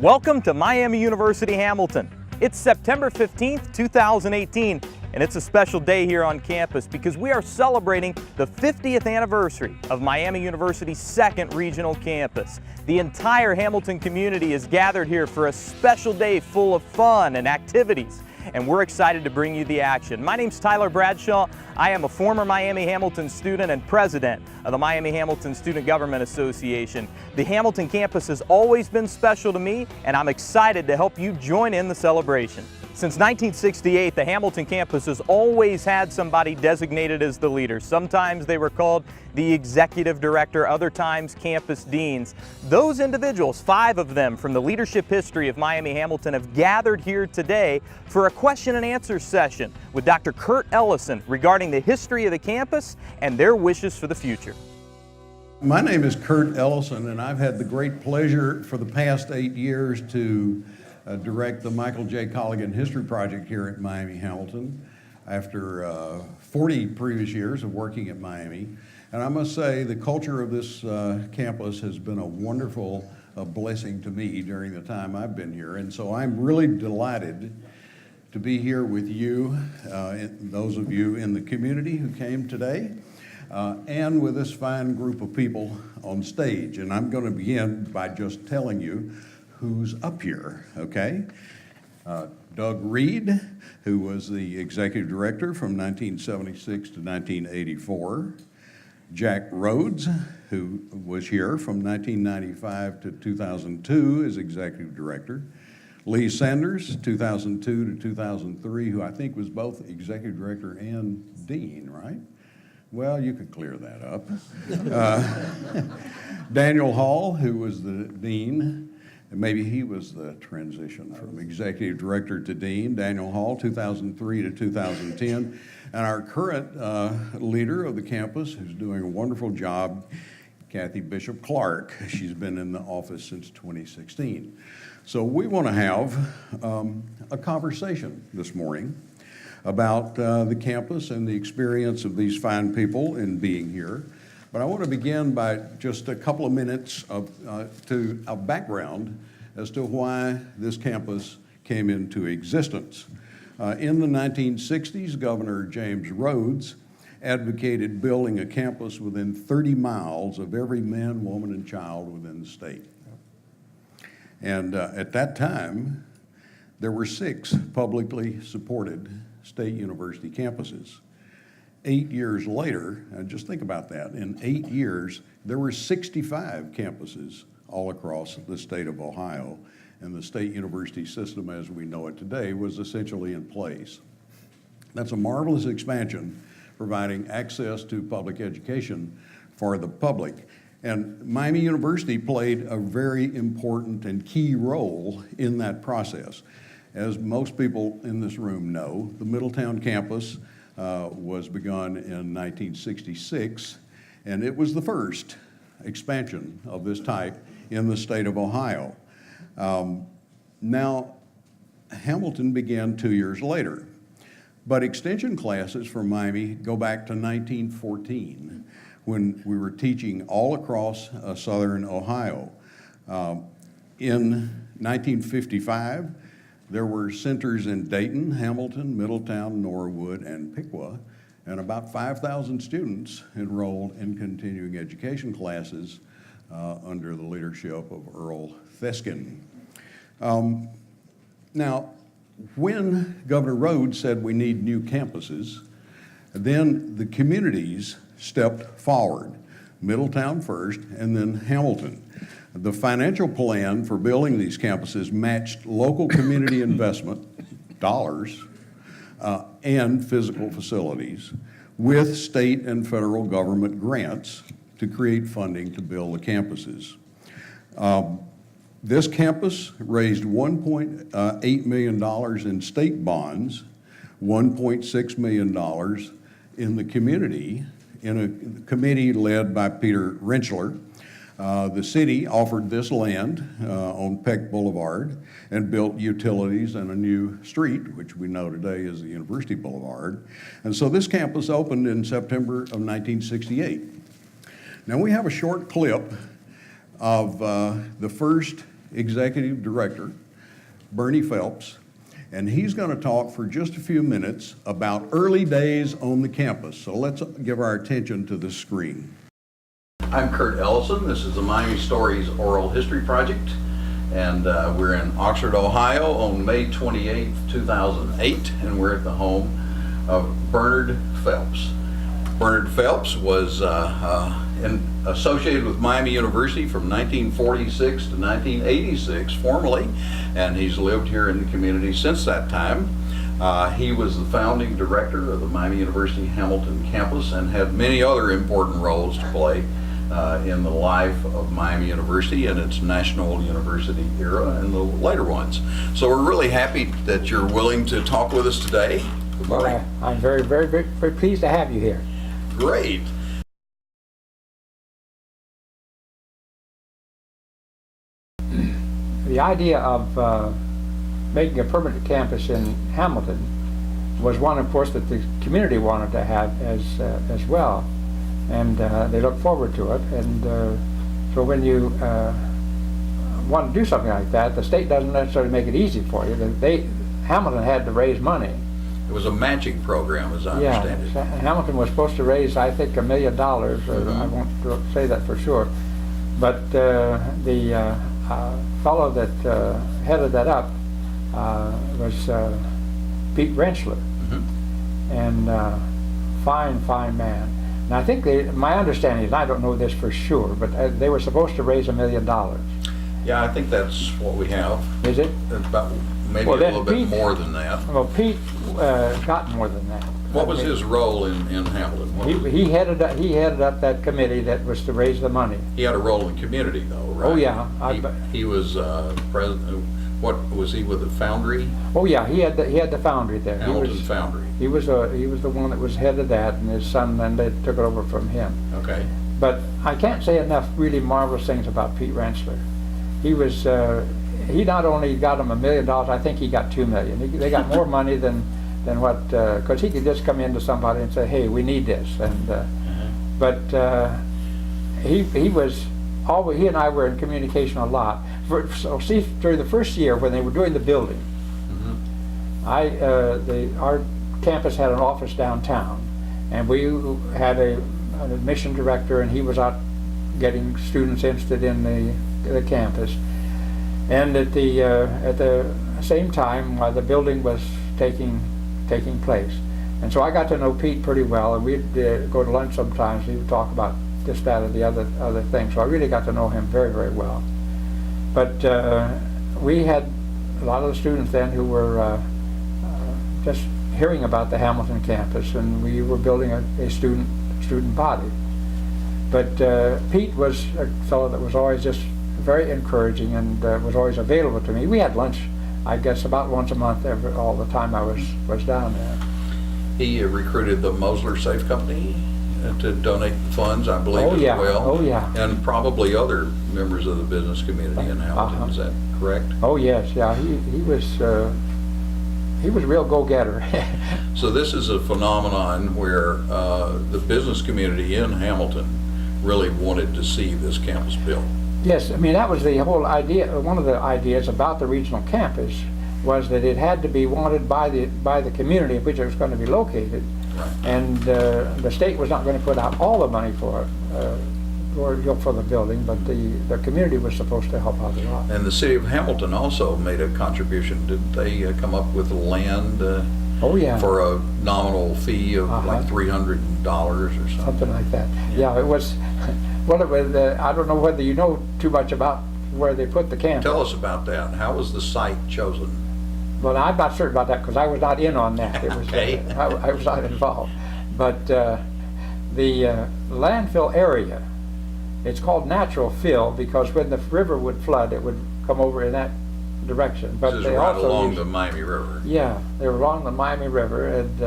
Welcome to Miami University Hamilton. It's September 15th, 2018, and it's a special day here on campus because we are celebrating the 50th anniversary of Miami University's second regional campus. The entire Hamilton community is gathered here for a special day full of fun and activities, and we're excited to bring you the action. My name's Tyler Bradshaw. I am a former Miami Hamilton student and president of the Miami Hamilton Student Government Association. The Hamilton campus has always been special to me, and I'm excited to help you join in the celebration. Since 1968, the Hamilton campus has always had somebody designated as the leader. Sometimes they were called the executive director, other times campus deans. Those individuals, 5 of them from the leadership history of Miami Hamilton, have gathered here today for a question and answer session with Dr. Kurt Ellison regarding the history of the campus and their wishes for the future. My name is Kurt Ellison, and I've had the great pleasure for the past 8 years to direct the Michael J. Colligan History Project here at Miami Hamilton after 40 previous years of working at Miami. And I must say the culture of this campus has been a wonderful blessing to me during the time I've been here. And so I'm really delighted to be here with you, those of you in the community who came today, and with this fine group of people on stage. And I'm going to begin by just telling you who's up here, okay? Doug Reed, who was the executive director from 1976 to 1984. Jack Rhodes, who was here from 1995 to 2002 as executive director. Lee Sanders, 2002 to 2003, who I think was both executive director and dean, right? Well, you could clear that up. Daniel Hall, who was the dean. And maybe he was the transition from executive director to dean. Daniel Hall, 2003 to 2010. And our current leader of the campus, who's doing a wonderful job, Kathy Bishop Clark. She's been in the office since 2016. So we want to have a conversation this morning about the campus and the experience of these fine people in being here. But I want to begin by just a couple of minutes of background as to why this campus came into existence. In the 1960s, Governor James Rhodes advocated building a campus within 30 miles of every man, woman, and child within the state. And at that time, there were 6 publicly supported state university campuses. 8 years later, and just think about that, in 8 years, there were 65 campuses all across the state of Ohio, and the state university system as we know it today was essentially in place. That's a marvelous expansion, providing access to public education for the public. And Miami University played a very important and key role in that process. As most people in this room know, the Middletown campus was begun in 1966, and it was the first expansion of this type in the state of Ohio. Now, Hamilton began 2 years later, but extension classes for Miami go back to 1914 when we were teaching all across southern Ohio. In 1955, there were centers in Dayton, Hamilton, Middletown, Norwood, and Piqua, and about 5,000 students enrolled in continuing education classes under the leadership of Earl Theskin. Now, when Governor Rhodes said we need new campuses, then the communities stepped forward, Middletown first, and then Hamilton. The financial plan for building these campuses matched local community investment, dollars, and physical facilities with state and federal government grants to create funding to build the campuses. This campus raised $1.8 million in state bonds, $1.6 million in the community, in a committee led by Peter Rentschler. The city offered this land on Peck Boulevard and built utilities and a new street, which we know today is the University Boulevard. And so this campus opened in September of 1968. Now we have a short clip of the first Executive Director, Bernie Phelps, and he's going to talk for just a few minutes about early days on the campus. So let's give our attention to the screen. I'm Kurt Ellison. This is the Miami Stories Oral History Project, and we're in Oxford, Ohio on May 28, 2008, and we're at the home of Bernard Phelps. Bernard Phelps was associated with Miami University from 1946 to 1986 formally, and he's lived here in the community since that time. He was the founding director of the Miami University Hamilton campus and had many other important roles to play in the life of Miami University and its National University era and the later ones. So we're really happy that you're willing to talk with us today. Good morning. Well, I'm very, very, very, very pleased to have you here. Great. The idea of making a permanent campus in Hamilton was one, of course, that the community wanted to have as well, and they looked forward to it. And so when you want to do something like that, the state doesn't necessarily make it easy for you. Hamilton had to raise money. It was a matching program, as I understand it. Hamilton was supposed to raise, I think, $1 million. I won't say that for sure, but the fellow that headed that up was Pete Rentschler, and fine man. And I think my understanding is, I don't know this for sure, but they were supposed to raise $1 million. Yeah, I think that's what we have. Is it? About maybe a little bit more than that. Well, Pete got more than that. What was his role in Hamilton? He headed up that committee that was to raise the money. He had a role in community, though, right? Oh yeah. He was president. What was he with the Foundry? Oh yeah, he had the Foundry there. Hamilton Foundry. He was the one that was head of that, and his son then they took it over from him. Okay. But I can't say enough really marvelous things about Pete Rentschler. He was he not only got him $1 million, I think he got $2 million. They got more money than what, because he could just come into somebody and say, hey, we need this. And but he was always, he and I were in communication a lot. So see, during the first year when they were doing the building, our campus had an office downtown, and we had an admission director, and he was out getting students interested in the campus. And at the same time, while the building was taking place, and so I got to know Pete pretty well, and we'd go to lunch sometimes. He would talk about this, that, or the other thing. So I really got to know him very, very well. But we had a lot of the students then who were just hearing about the Hamilton campus, and we were building a student body. But Pete was a fellow that was always just very encouraging and was always available to me. We had lunch, I guess, about once a month all the time I was down there. He recruited the Mosler Safe Company to donate funds, I believe, as well. Oh yeah. And probably other members of the business community in Hamilton. Is that correct? Oh yes, yeah. He was a real go-getter. So this is a phenomenon where the business community in Hamilton really wanted to see this campus built. Yes, I mean, that was the whole idea. One of the ideas about the regional campus was that it had to be wanted by the community in which it was going to be located. Right. And the state was not going to put out all the money for the building, but the community was supposed to help out a lot. And the city of Hamilton also made a contribution. Did they come up with land oh yeah, for a nominal fee of like $300 or something? Something like that. Yeah, it was. Well, it was, I don't know whether you know too much about where they put the campus. Tell us about that. How was the site chosen? Well, I'm not certain about that because I was not in on that. It was Okay. I was not involved. But the landfill area, it's called natural fill because when the river would flood, it would come over in that direction. But This is they right also along used, the Miami River. Yeah, they were along the Miami River, and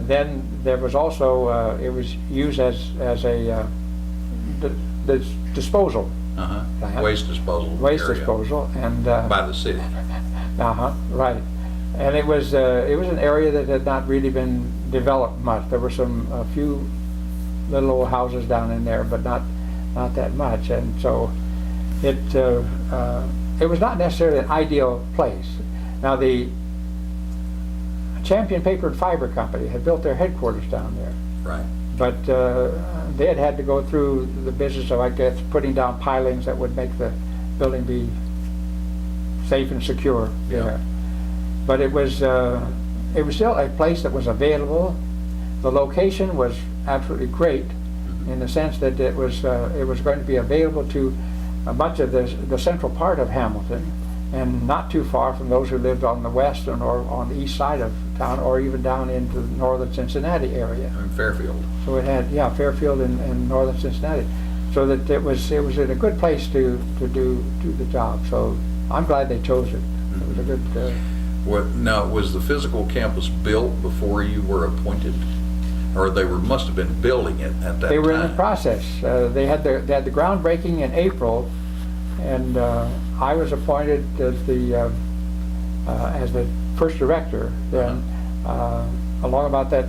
then there was also it was used as a disposal. Waste disposal. Waste area disposal, and by the city. Right. And it was an area that had not really been developed much. There were a few little old houses down in there, but not that much. And so it it was not necessarily an ideal place. Now, the Champion Paper and Fiber Company had built their headquarters down there, Right. but they had had to go through the business of, I guess, putting down pilings that would make the building be safe and secure there. But it was still a place that was available. The location was absolutely great in the sense that it was going to be available to much of the central part of Hamilton, and not too far from those who lived on the west or on the east side of town, or even down into the northern Cincinnati area. In Fairfield. So it had, yeah, Fairfield and northern Cincinnati. So that it was in a good place to do the job. So I'm glad they chose it. It was a good. Now, was the physical campus built before you were appointed? Or must have been building it at that time? They were in the process. They had the groundbreaking in April, and I was appointed as the first director then, along about that,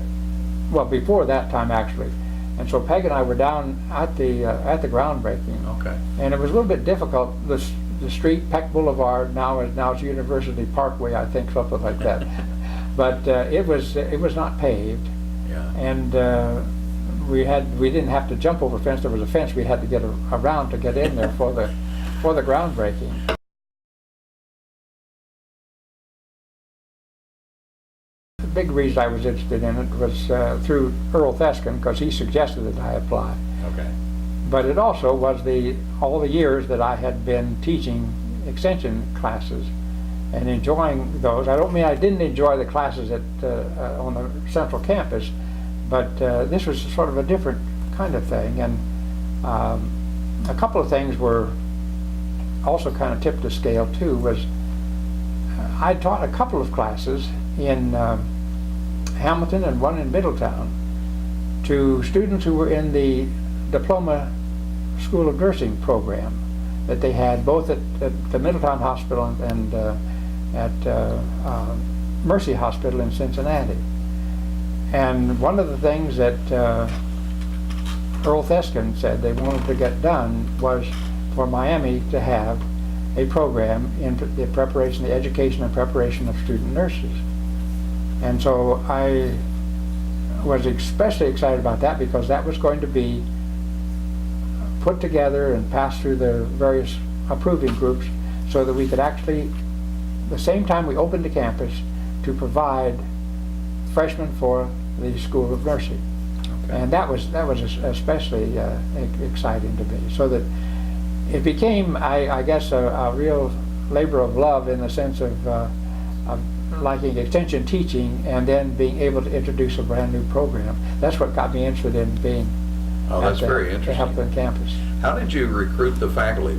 well, before that time actually. And so Peg and I were down at the groundbreaking. Okay. And it was a little bit difficult. The street, Peck Boulevard, now it's University Parkway, I think, something like that. But it was not paved. Yeah. And we didn't have to jump over a fence. There was a fence we had to get around to get in there for the groundbreaking. The big reason I was interested in it was through Earl Theskin, because he suggested that I apply. Okay. But it also was all the years that I had been teaching extension classes and enjoying those. I don't mean I didn't enjoy the classes on the central campus, but this was sort of a different kind of thing. And a couple of things were also kind of tipped the scale too. Was I taught a couple of classes in Hamilton and one in Middletown to students who were in the Diploma School of Nursing program that they had both at the Middletown Hospital and at Mercy Hospital in Cincinnati. And one of the things that Earl Theskin said they wanted to get done was for Miami to have a program in the preparation, the education and preparation of student nurses. And so I was especially excited about that, because that was going to be put together and passed through the various approving groups so that we could actually, the same time we opened the campus, to provide freshmen for the School of Nursing. Okay. And that was especially exciting to me. So that it became, I guess, a real labor of love, in the sense of liking extension teaching and then being able to introduce a brand new program. That's what got me interested in being That's very the interesting. Hamilton campus. How did you recruit the faculty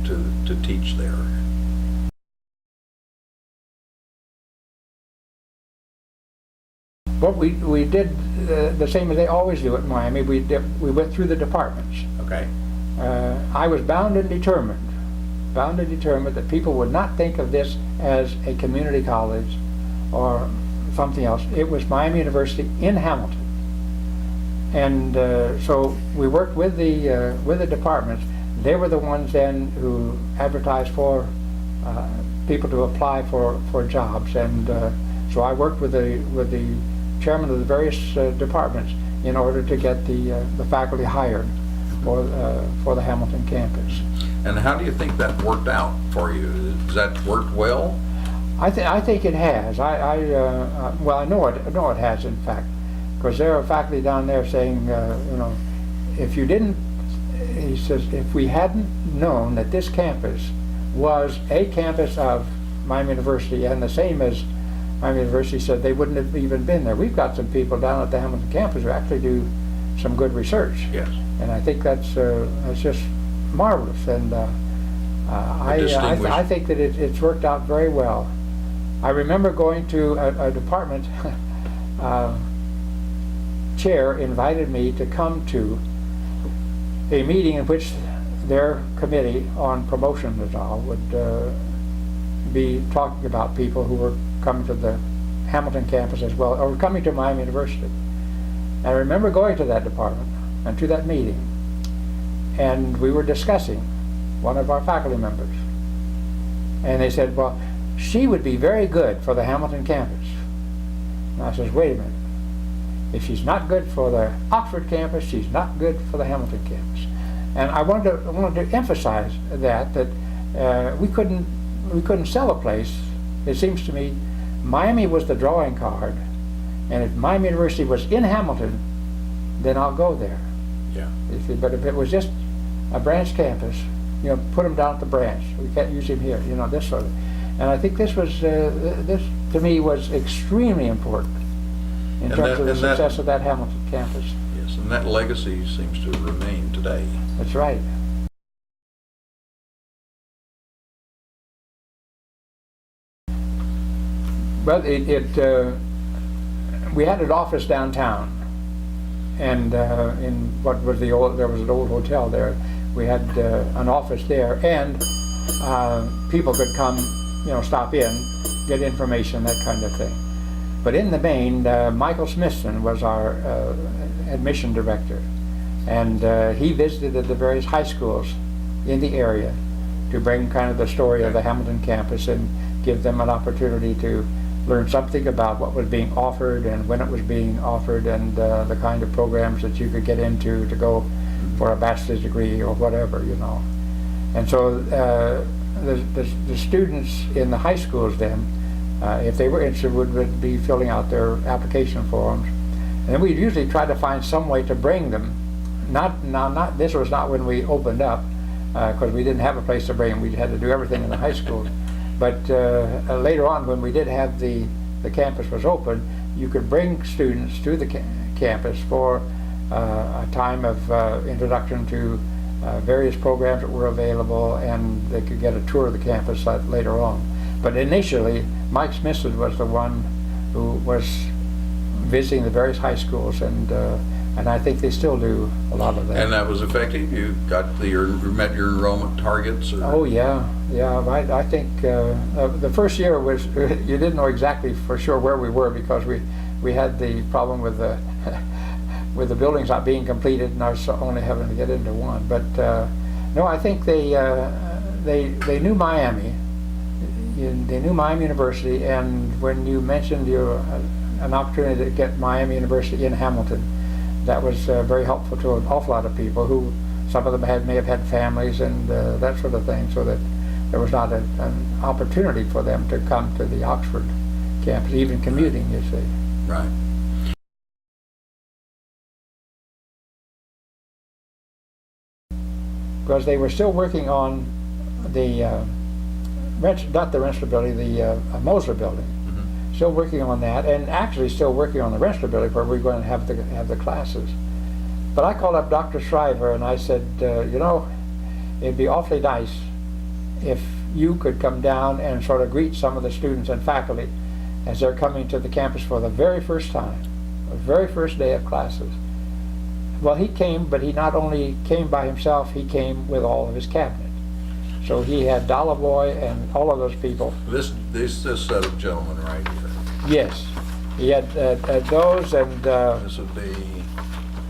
to teach there? Well, we did the same as they always do at Miami. We went through the departments. Okay. I was bound and determined that people would not think of this as a community college or something else. It was Miami University in Hamilton. And so we worked with the departments. They were the ones then who advertised for people to apply for jobs, and so I worked with the chairman of the various departments in order to get the faculty hired for the Hamilton campus. And how do you think that worked out for you? Does that work well? I think it has. Well, I know it has, in fact, because there are faculty down there saying, if you didn't, he says, if we hadn't known that this campus was a campus of Miami University, and the same as Miami University said, they wouldn't have even been there. We've got some people down at the Hamilton campus who actually do some good research. Yes. And I think that's just marvelous. And I think that it's worked out very well. I remember going to a department chair invited me to come to a meeting in which their committee on promotion and all would be talking about people who were coming to the Hamilton campus as well, or coming to Miami University. And I remember going to that department and to that meeting, and we were discussing, one of our faculty members And they said, well, she would be very good for the Hamilton campus. And I says, wait a minute. If she's not good for the Oxford campus, she's not good for the Hamilton campus. And I wanted to emphasize that we couldn't sell a place. It seems to me Miami was the drawing card, and if Miami University was in Hamilton, then I'll go there. Yeah. But if it was just a branch campus, you know, put them down at the branch. We can't use him here, you know, this sort of. And I think this was this to me was extremely important in terms of the success of that Hamilton campus. Yes, and that legacy seems to remain today. That's right. Well, we had an office downtown, and in what was there was an old hotel there. We had an office there, and people could come, you know, stop in, get information, that kind of thing. But in the main, Michael Smithson was our admission director, and he visited the various high schools in the area to bring kind of the story of the Hamilton campus and give them an opportunity to learn something about what was being offered and when it was being offered, and the kind of programs that you could get into to go for a bachelor's degree or whatever, you know. And so the students in the high schools then, if they were interested, would be filling out their application forms. And then we'd usually try to find some way to bring them. This was not when we opened up, because we didn't have a place to bring them. We had to do everything in the high school. But later on, when we did have the campus was open, you could bring students to the campus for a time of introduction to various programs that were available, and they could get a tour of the campus later on. But initially, Mike Smithson was the one who was visiting the various high schools, and I think they still do a lot of that. And that was effective? You met your enrollment targets? Or? Oh yeah. I think the first year was you didn't know exactly for sure where we were, because we had the problem with the with the buildings not being completed and us only having to get into one. But no, I think they knew Miami. They knew Miami University, and when you mentioned an opportunity to get Miami University in Hamilton, that was very helpful to an awful lot of people who, some of them may have had families and that sort of thing, so that there was not an opportunity for them to come to the Oxford campus, even commuting, you see. Right. Because they were still working on the not the Rensselaer building, the Mosler building. Mm-hmm. Still working on that, and actually still working on the Rensselaer building where we're going to have the classes. But I called up Dr. Shriver and I said, you know, it'd be awfully nice if you could come down and sort of greet some of the students and faculty as they're coming to the campus for the very first time, the very first day of classes. Well, he came, but he not only came by himself, he came with all of his cabinet. So he had Dollivoy and all of those people. This set of gentlemen right here. Yes, he had those, and This would be.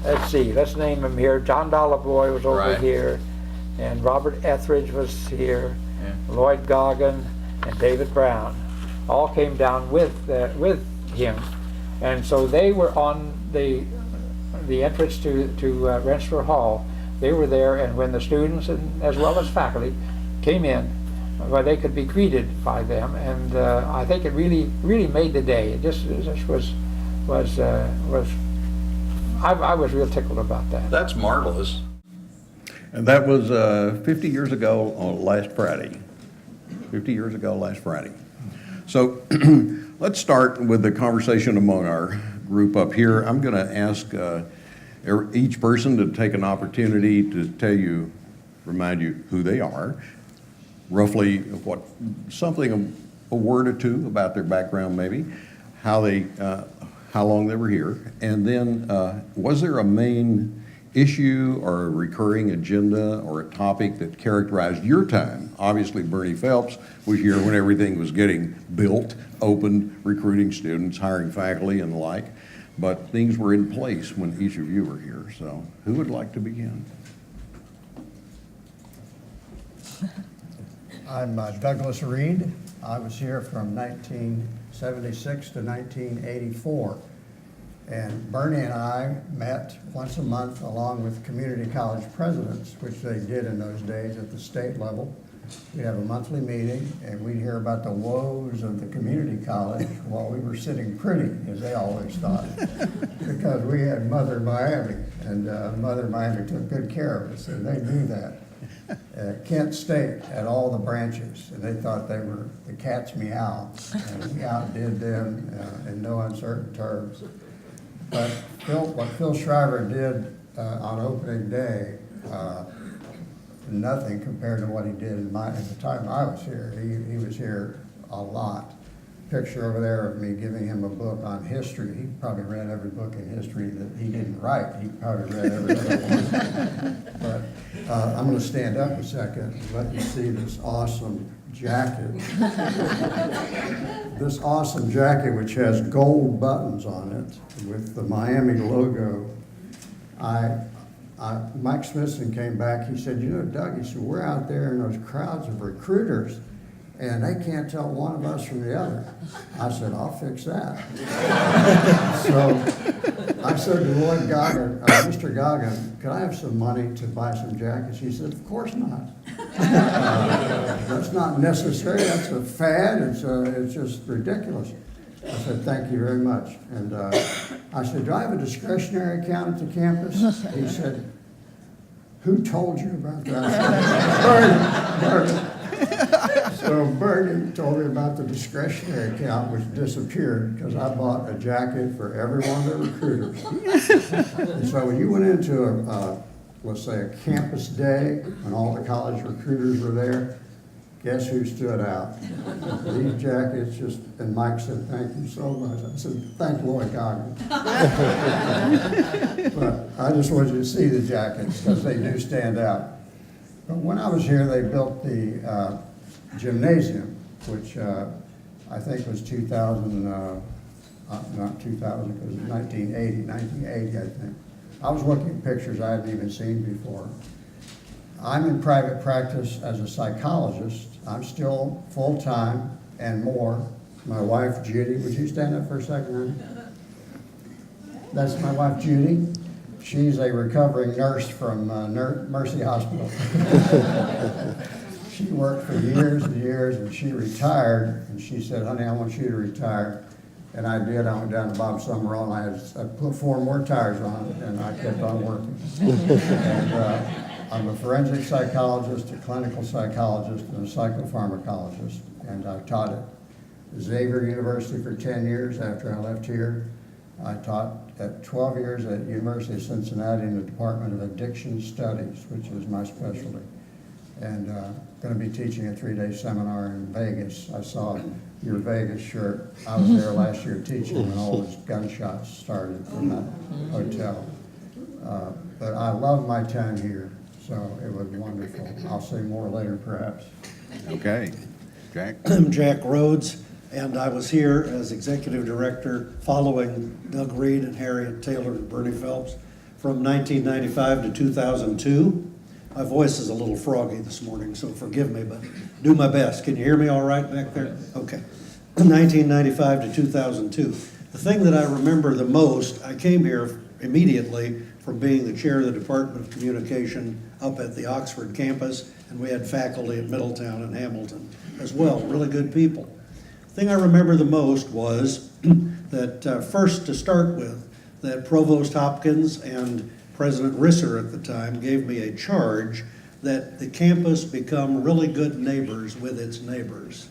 let's see, let's name them here. John Dollivoy was over Right. here, and Robert Etheridge was here, Yeah. Lloyd Goggin, and David Brown, all came down with him, and so they were on the entrance to Rensselaer Hall. They were there, and when the students and as well as faculty came in, well, they could be greeted by them, and I think it really made the day. It just was I was real tickled about that. That's marvelous. And that was 50 years ago on last Friday. 50 years ago last Friday. So let's start with the conversation among our group up here. I'm going to ask each person to take an opportunity to remind you who they are, roughly a word or two about their background maybe, how long they were here, and then was there a main issue or a recurring agenda or a topic that characterized your time? Obviously, Bernie Phelps was here when everything was getting built, opened, recruiting students, hiring faculty and the like, but things were in place when each of you were here. So who would like to begin? I'm Douglas Reed. I was here from 1976 to 1984. And Bernie and I met once a month along with community college presidents, which they did in those days at the state level. We'd have a monthly meeting and we'd hear about the woes of the community college while we were sitting pretty, as they always thought, because we had Mother Miami, and Mother Miami took good care of us, and they knew that. Kent State had all the branches, and they thought they were the cat's meow, and we outdid them in no uncertain terms. But what Phil Shriver did on opening day, nothing compared to what he did at the time I was here. He was here a lot. Picture over there of me giving him a book on history. He probably read every book in history that he didn't write. He probably read every other one. But I'm going to stand up a second and let you see this awesome jacket. This awesome jacket, which has gold buttons on it with the Miami logo. Mike Smithson came back. He said, "You know, Doug," he said, "we're out there in those crowds of recruiters, and they can't tell one of us from the other." I said, "I'll fix that." So I said to Lloyd Goggin, "Mr. Goggin, could I have some money to buy some jackets?" He said, "Of course not. That's not necessary. That's a fad. It's just ridiculous." I said, "Thank you very much." And I said, "Do I have a discretionary account at the campus?" He said, "Who told you about that?" Bernie. So Bernie told me about the discretionary account, which disappeared because I bought a jacket for every one of the recruiters. And so when you went into let's say a campus day, when all the college recruiters were there, guess who stood out? These jackets just, and Mike said, "Thank you so much." I said, "Thank Lloyd Goggin." But I just wanted you to see the jackets because they do stand out. But when I was here, they built the gymnasium, which I think was 2000, not 2000, it was 1980, I think. I was looking at pictures I hadn't even seen before. I'm in private practice as a psychologist. I'm still full-time and more. My wife, Judy, would you stand up for a second, honey? That's my wife, Judy. She's a recovering nurse from Mercy Hospital. She worked for years and years, and she retired, and she said, "Honey, I want you to retire." And I did. I went down to Bob Summerall, and I put 4 more tires on it, and I kept on working. And, I'm a forensic psychologist, a clinical psychologist, and a psychopharmacologist, and I taught at Xavier University for 10 years after I left here. I taught at 12 years at University of Cincinnati in the Department of Addiction Studies, which is my specialty. And going to be teaching a 3-day seminar in Vegas. I saw your Vegas shirt. I was there last year teaching when all those gunshots started from that hotel. But I love my time here. So it was wonderful. I'll say more later, perhaps. Okay, Jack. I'm Jack Rhodes, and I was here as executive director following Doug Reed and Harriet Taylor and Bernie Phelps from 1995 to 2002. My voice is a little froggy this morning, so forgive me, but do my best. Can you hear me all right back there? Okay. 1995 to 2002. The thing that I remember the most, I came here immediately from being the chair of the Department of Communication up at the Oxford campus, and we had faculty at Middletown and Hamilton as well, really good people. The thing I remember the most was that first to start with, that Provost Hopkins and President Risser at the time gave me a charge that the campus become really good neighbors with its neighbors.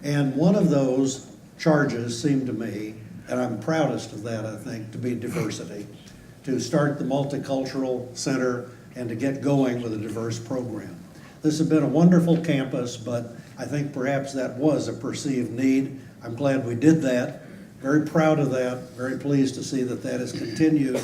And one of those charges seemed to me, and I'm proudest of that, I think, to be diversity, to start the multicultural center and to get going with a diverse program. This has been a wonderful campus, but I think perhaps that was a perceived need. I'm glad we did that. Very proud of that, very pleased to see that that has continued,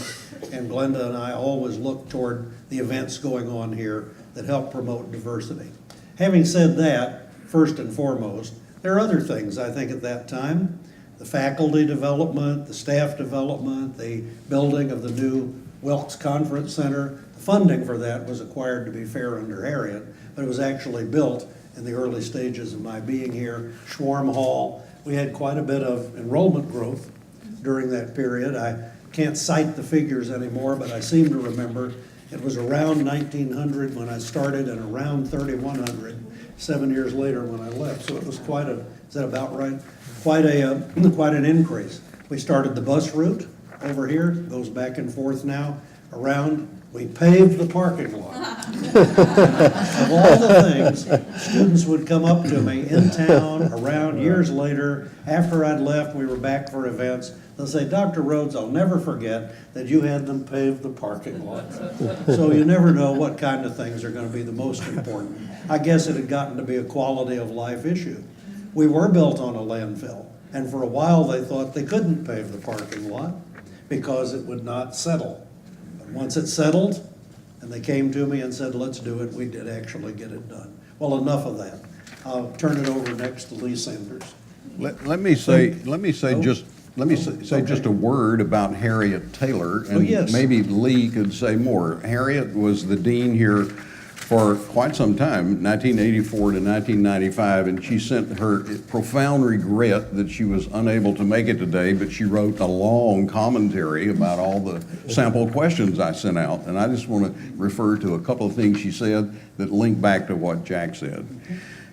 and Glenda and I always look toward the events going on here that help promote diversity. Having said that, first and foremost, there are other things I think at that time. The faculty development, the staff development, the building of the new Wilkes Conference Center. The funding for that was acquired, to be fair, under Harriet, but it was actually built in the early stages of my being here. Schwarm Hall, we had quite a bit of enrollment growth during that period. I can't cite the figures anymore, but I seem to remember it was around 1900 when I started and around 3100 7 years later when I left. So it was quite a, is that about right? Quite an increase. We started the bus route over here, goes back and forth now around. We paved the parking lot. Of all the things, students would come up to me in town, around, years later, after I'd left, we were back for events. They'll say, Dr. Rhodes, I'll never forget that you had them pave the parking lot. So you never know what kind of things are going to be the most important. I guess it had gotten to be a quality of life issue. We were built on a landfill, and for a while they thought they couldn't pave the parking lot because it would not settle. Once it settled, and they came to me and said, let's do it, we did actually get it done. Well, enough of that. I'll turn it over next to Lee Sanders. Let me say just a word about Harriet Taylor, and yes. maybe Lee could say more. Harriet was the dean here for quite some time, 1984 to 1995, and she sent her profound regret that she was unable to make it today, but she wrote a long commentary about all the sample questions I sent out, and I just want to refer to a couple of things she said that link back to what Jack said.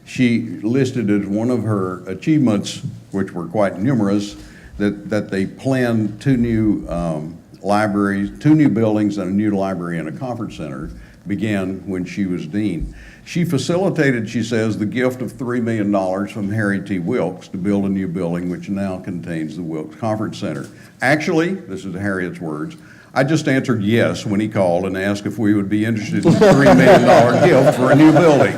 She listed as one of her achievements, which were quite numerous, that they planned two new libraries, 2 new buildings and a new library and a conference center began when she was dean. She facilitated, she says, the gift of $3 million from Harry T. Wilkes to build a new building which now contains the Wilkes Conference Center. Actually, this is Harriet's words, I just answered yes when he called and asked if we would be interested in a $3 million gift for a new building.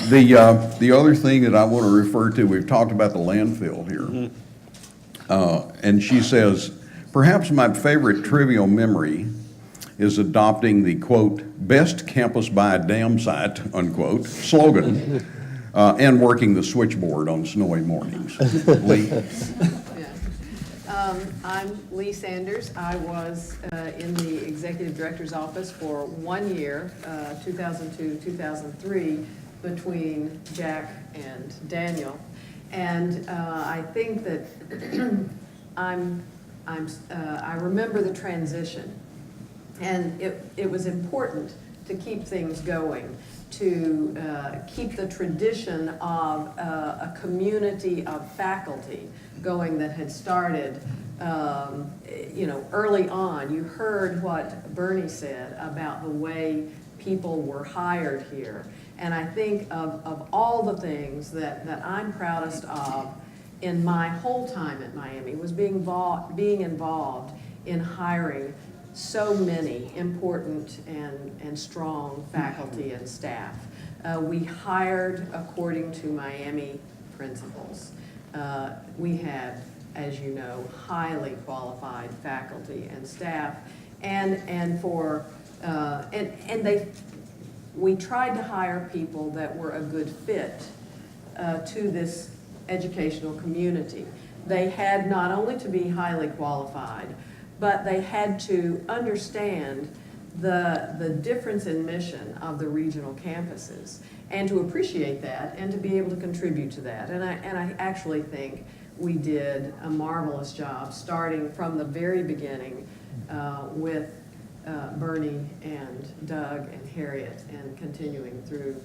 The other thing that I want to refer to, we've talked about the landfill here. And she says, perhaps my favorite trivial memory is adopting the, quote, best campus by a dam site, unquote, slogan, and working the switchboard on snowy mornings. Lee? I'm Lee Sanders. I was in the executive director's office for 1 year, 2002-2003, between Jack and Daniel. And I think that I remember the transition. And it was important to keep things going, to keep the tradition of a community of faculty going that had started, early on. You heard what Bernie said about the way people were hired here. And I think of all the things that I'm proudest of in my whole time at Miami was being involved in hiring so many important and strong faculty and staff. We hired according to Miami principles. We had, as you know, highly qualified faculty and staff, we tried to hire people that were a good fit to this educational community. They had not only to be highly qualified, but they had to understand the difference in mission of the regional campuses and to appreciate that and to be able to contribute to that. And I actually think we did a marvelous job starting from the very beginning with Bernie and Doug and Harriet and continuing through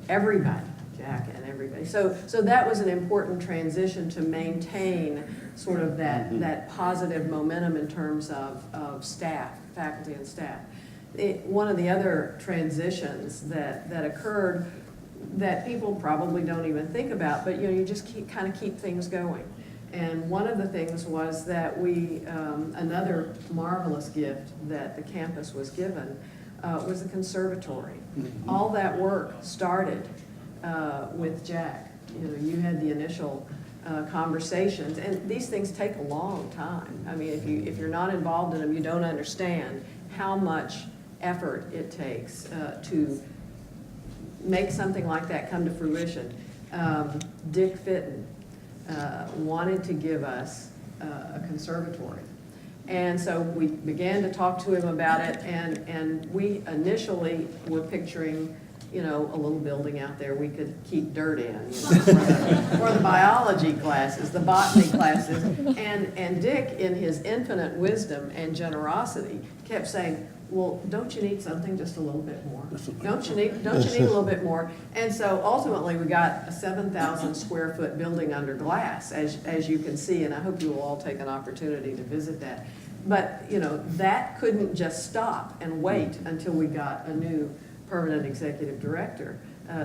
everybody, Jack and everybody. So that was an important transition to maintain sort of that positive momentum in terms of staff, faculty and staff. One of the other transitions that occurred that people probably don't even think about, but you just kind of keep things going. And one of the things was that another marvelous gift that the campus was given was a conservatory. Mm-hmm. All that work started with Jack. You had the initial conversations, and these things take a long time. I mean, if you're not involved in them, you don't understand how much effort it takes to make something like that come to fruition. Dick Fitton wanted to give us a conservatory. And so we began to talk to him about it, and we initially were picturing you know, a little building out there we could keep dirt in, for the biology classes, the botany classes. And Dick, in his infinite wisdom and generosity, kept saying, well, don't you need something just a little bit more? Don't you need a little bit more? And so ultimately, we got a 7,000 square foot building under glass, as you can see, and I hope you will all take an opportunity to visit that. But, you know, that couldn't just stop and wait until we got a new permanent executive director.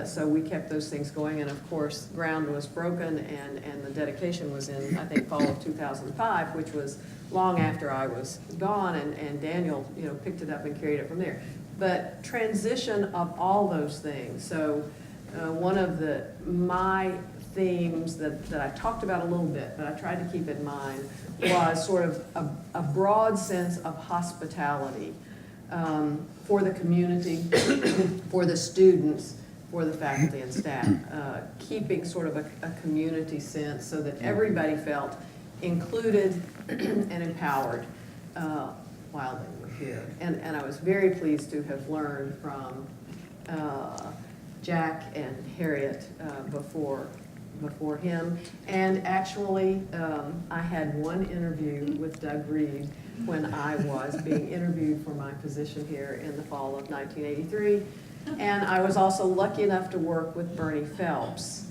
So we kept those things going, and of course, ground was broken, and the dedication was in, I think, fall of 2005, which was long after I was gone, and Daniel, you know, picked it up and carried it from there. But transition of all those things. So one of my themes that I talked about a little bit, but I tried to keep in mind, was sort of a broad sense of hospitality for the community, for the students, for the faculty and staff, keeping sort of a community sense so that everybody felt included and empowered while they were here. And I was very pleased to have learned from Jack and Harriet before him. And actually, I had one interview with Doug Reed when I was being interviewed for my position here in the fall of 1983. And I was also lucky enough to work with Bernie Phelps,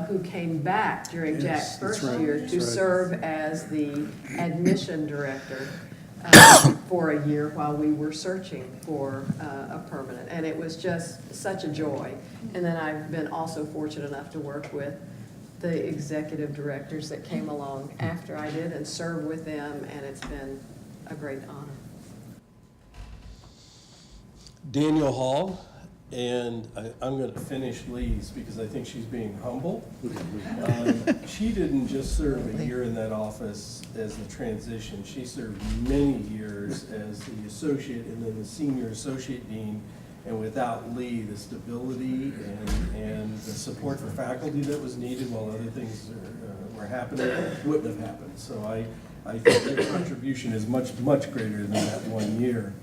who came back during Jack's first year to serve as the admission director for a year while we were searching for a permanent. And it was just such a joy. And then I've been also fortunate enough to work with the executive directors that came along after I did and serve with them, and it's been a great honor. Daniel Hall, and I'm going to finish Lee's because I think she's being humble. She didn't just serve a year in that office as the transition. She served many years as the associate and then the senior associate dean. And without Lee, the stability and the support for faculty that was needed while other things were happening wouldn't have happened. So I think your contribution is much, much greater than that 1 year.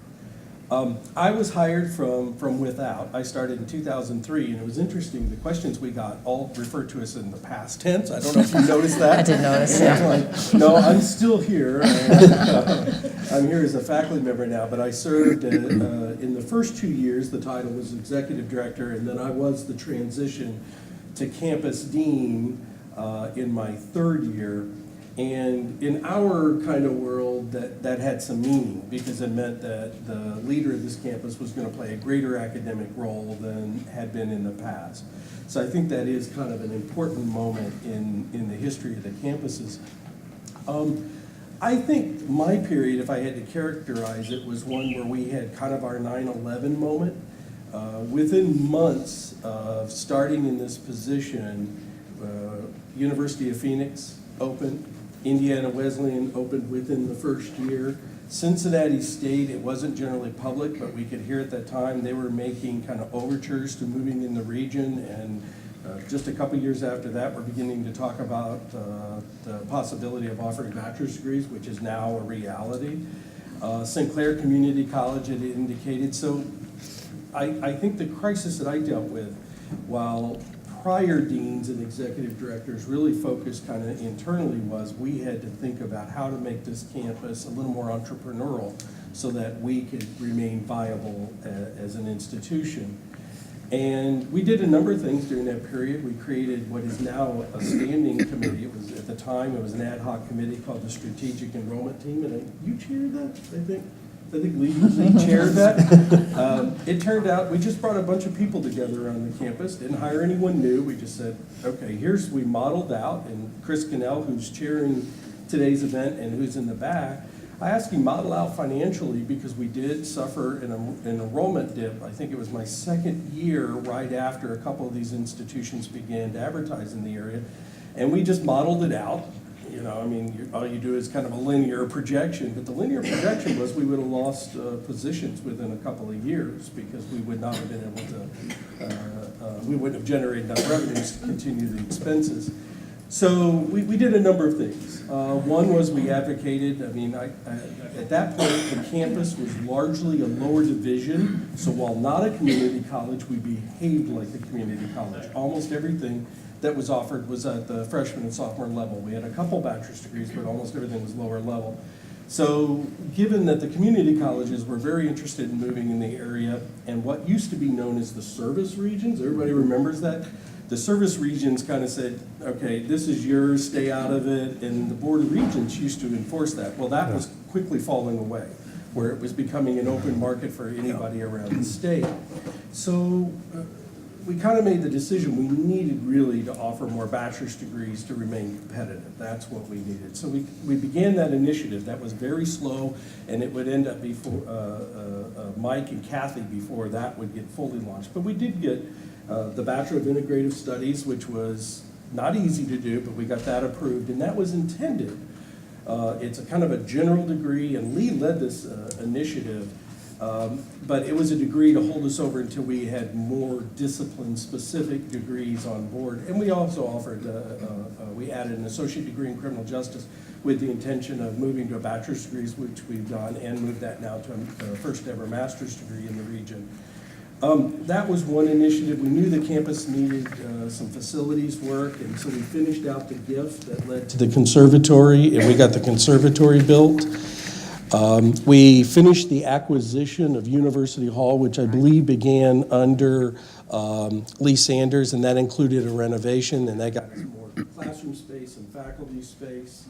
I was hired from without. I started in 2003, and it was interesting. The questions we got all referred to us in the past tense. I don't know if you noticed that. I did notice, yeah. Like, no, I'm still here. I'm here as a faculty member now, but I served in the first 2 years. The title was executive director, and then I was the transition to campus dean in my third year. And in our kind of world, that had some meaning because it meant that the leader of this campus was going to play a greater academic role than had been in the past. So I think that is kind of an important moment in the history of the campuses. I think my period, if I had to characterize it, was one where we had kind of our 9/11 moment. Within months of starting in this position, University of Phoenix opened. Indiana Wesleyan opened within the first year. Cincinnati State, it wasn't generally public, but we could hear at that time they were making kind of overtures to moving in the region, and just a couple years after that, we're beginning to talk about the possibility of offering bachelor's degrees, which is now a reality. St. Clair Community College had indicated. So I think the crisis that I dealt with, while prior deans and executive directors really focused kind of internally, was we had to think about how to make this campus a little more entrepreneurial so that we could remain viable as an institution. And we did a number of things during that period. We created what is now a standing committee. It was, at the time, it was an ad hoc committee called the Strategic Enrollment Team, and you chaired that, I think Lee chaired that. It turned out we just brought a bunch of people together on the campus, didn't hire anyone new. We just said, okay, we modeled out, and Chris Cannell, who's chairing today's event and who's in the back, I asked him model out financially because we did suffer an enrollment dip. I think it was my second year right after a couple of these institutions began to advertise in the area, and we just modeled it out. You know, I mean, all you do is kind of a linear projection, but the linear projection was we would have lost positions within a couple of years because we would not have been able to, we wouldn't have generated enough revenues to continue the expenses. So we did a number of things. One was we advocated, at that point, the campus was largely a lower division. So while not a community college, we behaved like a community college. Almost everything that was offered was at the freshman and sophomore level. We had a couple bachelor's degrees, but almost everything was lower level. So given that the community colleges were very interested in moving in the area and what used to be known as the service regions, everybody remembers that? The service regions kind of said, okay, this is yours, stay out of it, and the Board of Regents used to enforce that. Well, that was quickly falling away, where it was becoming an open market for anybody around the state. So we kind of made the decision we needed really to offer more bachelor's degrees to remain competitive. That's what we needed. So we began that initiative. That was very slow, and it would end up before Mike and Kathy before that would get fully launched. But we did get the Bachelor of Integrative Studies, which was not easy to do, but we got that approved, and that was intended. It's a kind of a general degree, and Lee led this initiative, but it was a degree to hold us over until we had more discipline-specific degrees on board. And we also offered, we added an associate degree in criminal justice with the intention of moving to a bachelor's degree, which we've done, and moved that now to a first ever master's degree in the region. That was one initiative. We knew the campus needed some facilities work, and so we finished out the gift that led to the conservatory, and we got the conservatory built. We finished the acquisition of University Hall, which I believe began under Lee Sanders, and that included a renovation, and that got us more classroom space and faculty space.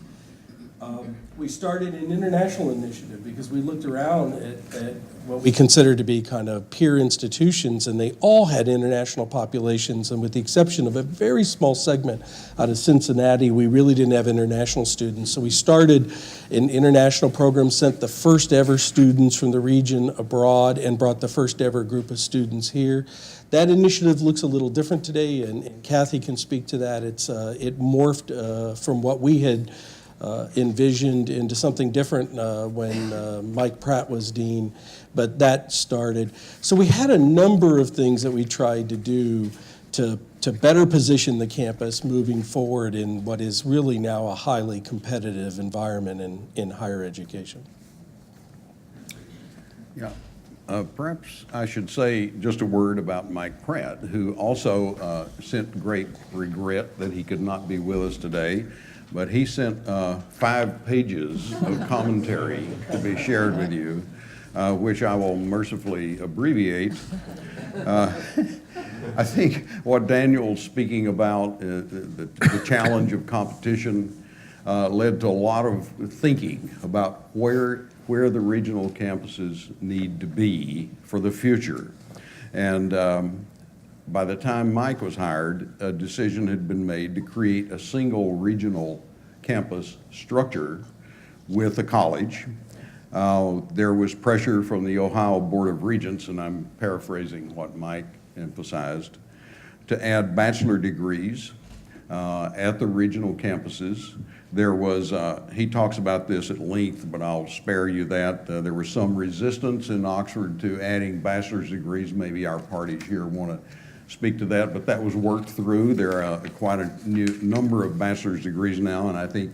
We started an international initiative because we looked around at what we considered to be kind of peer institutions, and they all had international populations, and with the exception of a very small segment out of Cincinnati, we really didn't have international students. So we started an international program, sent the first ever students from the region abroad, and brought the first ever group of students here. That initiative looks a little different today, and Kathy can speak to that. It morphed from what we had envisioned into something different when Mike Pratt was dean, but that started. So we had a number of things that we tried to do to better position the campus moving forward in what is really now a highly competitive environment in higher education. Yeah. Perhaps I should say just a word about Mike Pratt, who also sent great regret that he could not be with us today. But he sent 5 pages of commentary to be shared with you, which I will mercifully abbreviate. I think what Daniel's speaking about, the challenge of competition, led to a lot of thinking about where the regional campuses need to be for the future. And by the time Mike was hired, a decision had been made to create a single regional campus structure with a college. There was pressure from the Ohio Board of Regents, and I'm paraphrasing what Mike emphasized, to add bachelor degrees at the regional campuses. There was, he talks about this at length, but I'll spare you that. There was some resistance in Oxford to adding bachelor's degrees. Maybe our parties here want to speak to that, but that was worked through. There are quite a number of bachelor's degrees now, and I think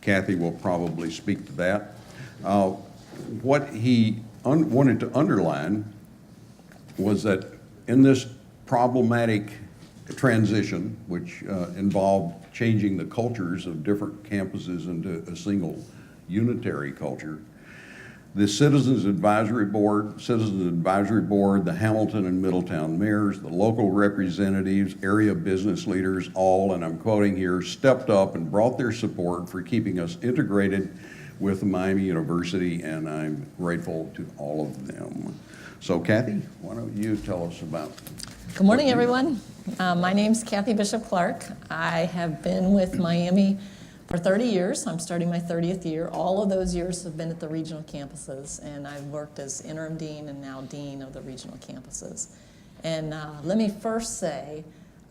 Kathy will probably speak to that. What he wanted to underline was that in this problematic transition, which involved changing the cultures of different campuses into a single unitary culture, the Citizens Advisory Board, the Hamilton and Middletown mayors, the local representatives, area business leaders, all, and I'm quoting here, stepped up and brought their support for keeping us integrated with Miami University, and I'm grateful to all of them. So Kathy, why don't you tell us about... Good morning, everyone. My name's Kathy Bishop Clark. I have been with Miami for 30 years. I'm starting my 30th year. All of those years have been at the regional campuses, and I've worked as interim dean and now dean of the regional campuses. And let me first say,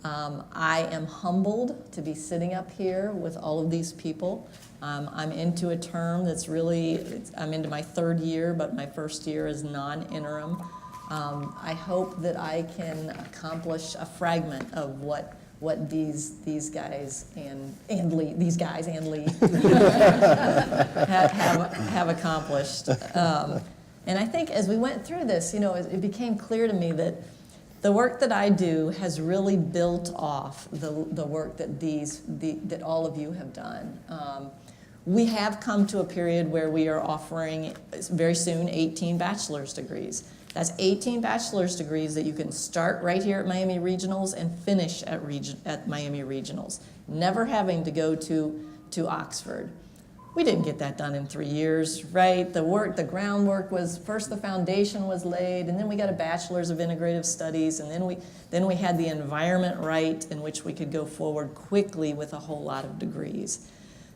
I am humbled to be sitting up here with all of these people. I'm into a term that's really, I'm into my 3rd year, but my 1st year is non-interim. I hope that I can accomplish a fragment of what what these guys and Lee, these guys and Lee have accomplished. And I think as we went through this, it became clear to me that the work that I do has really built off the work that that all of you have done. We have come to a period where we are offering very soon 18 bachelor's degrees. That's 18 bachelor's degrees that you can start right here at Miami Regionals and finish at Miami Regionals, never having to go to Oxford. We didn't get that done in 3 years, right? The groundwork was, first the foundation was laid, and then we got a bachelor's of integrative studies, and then we had the environment right in which we could go forward quickly with a whole lot of degrees.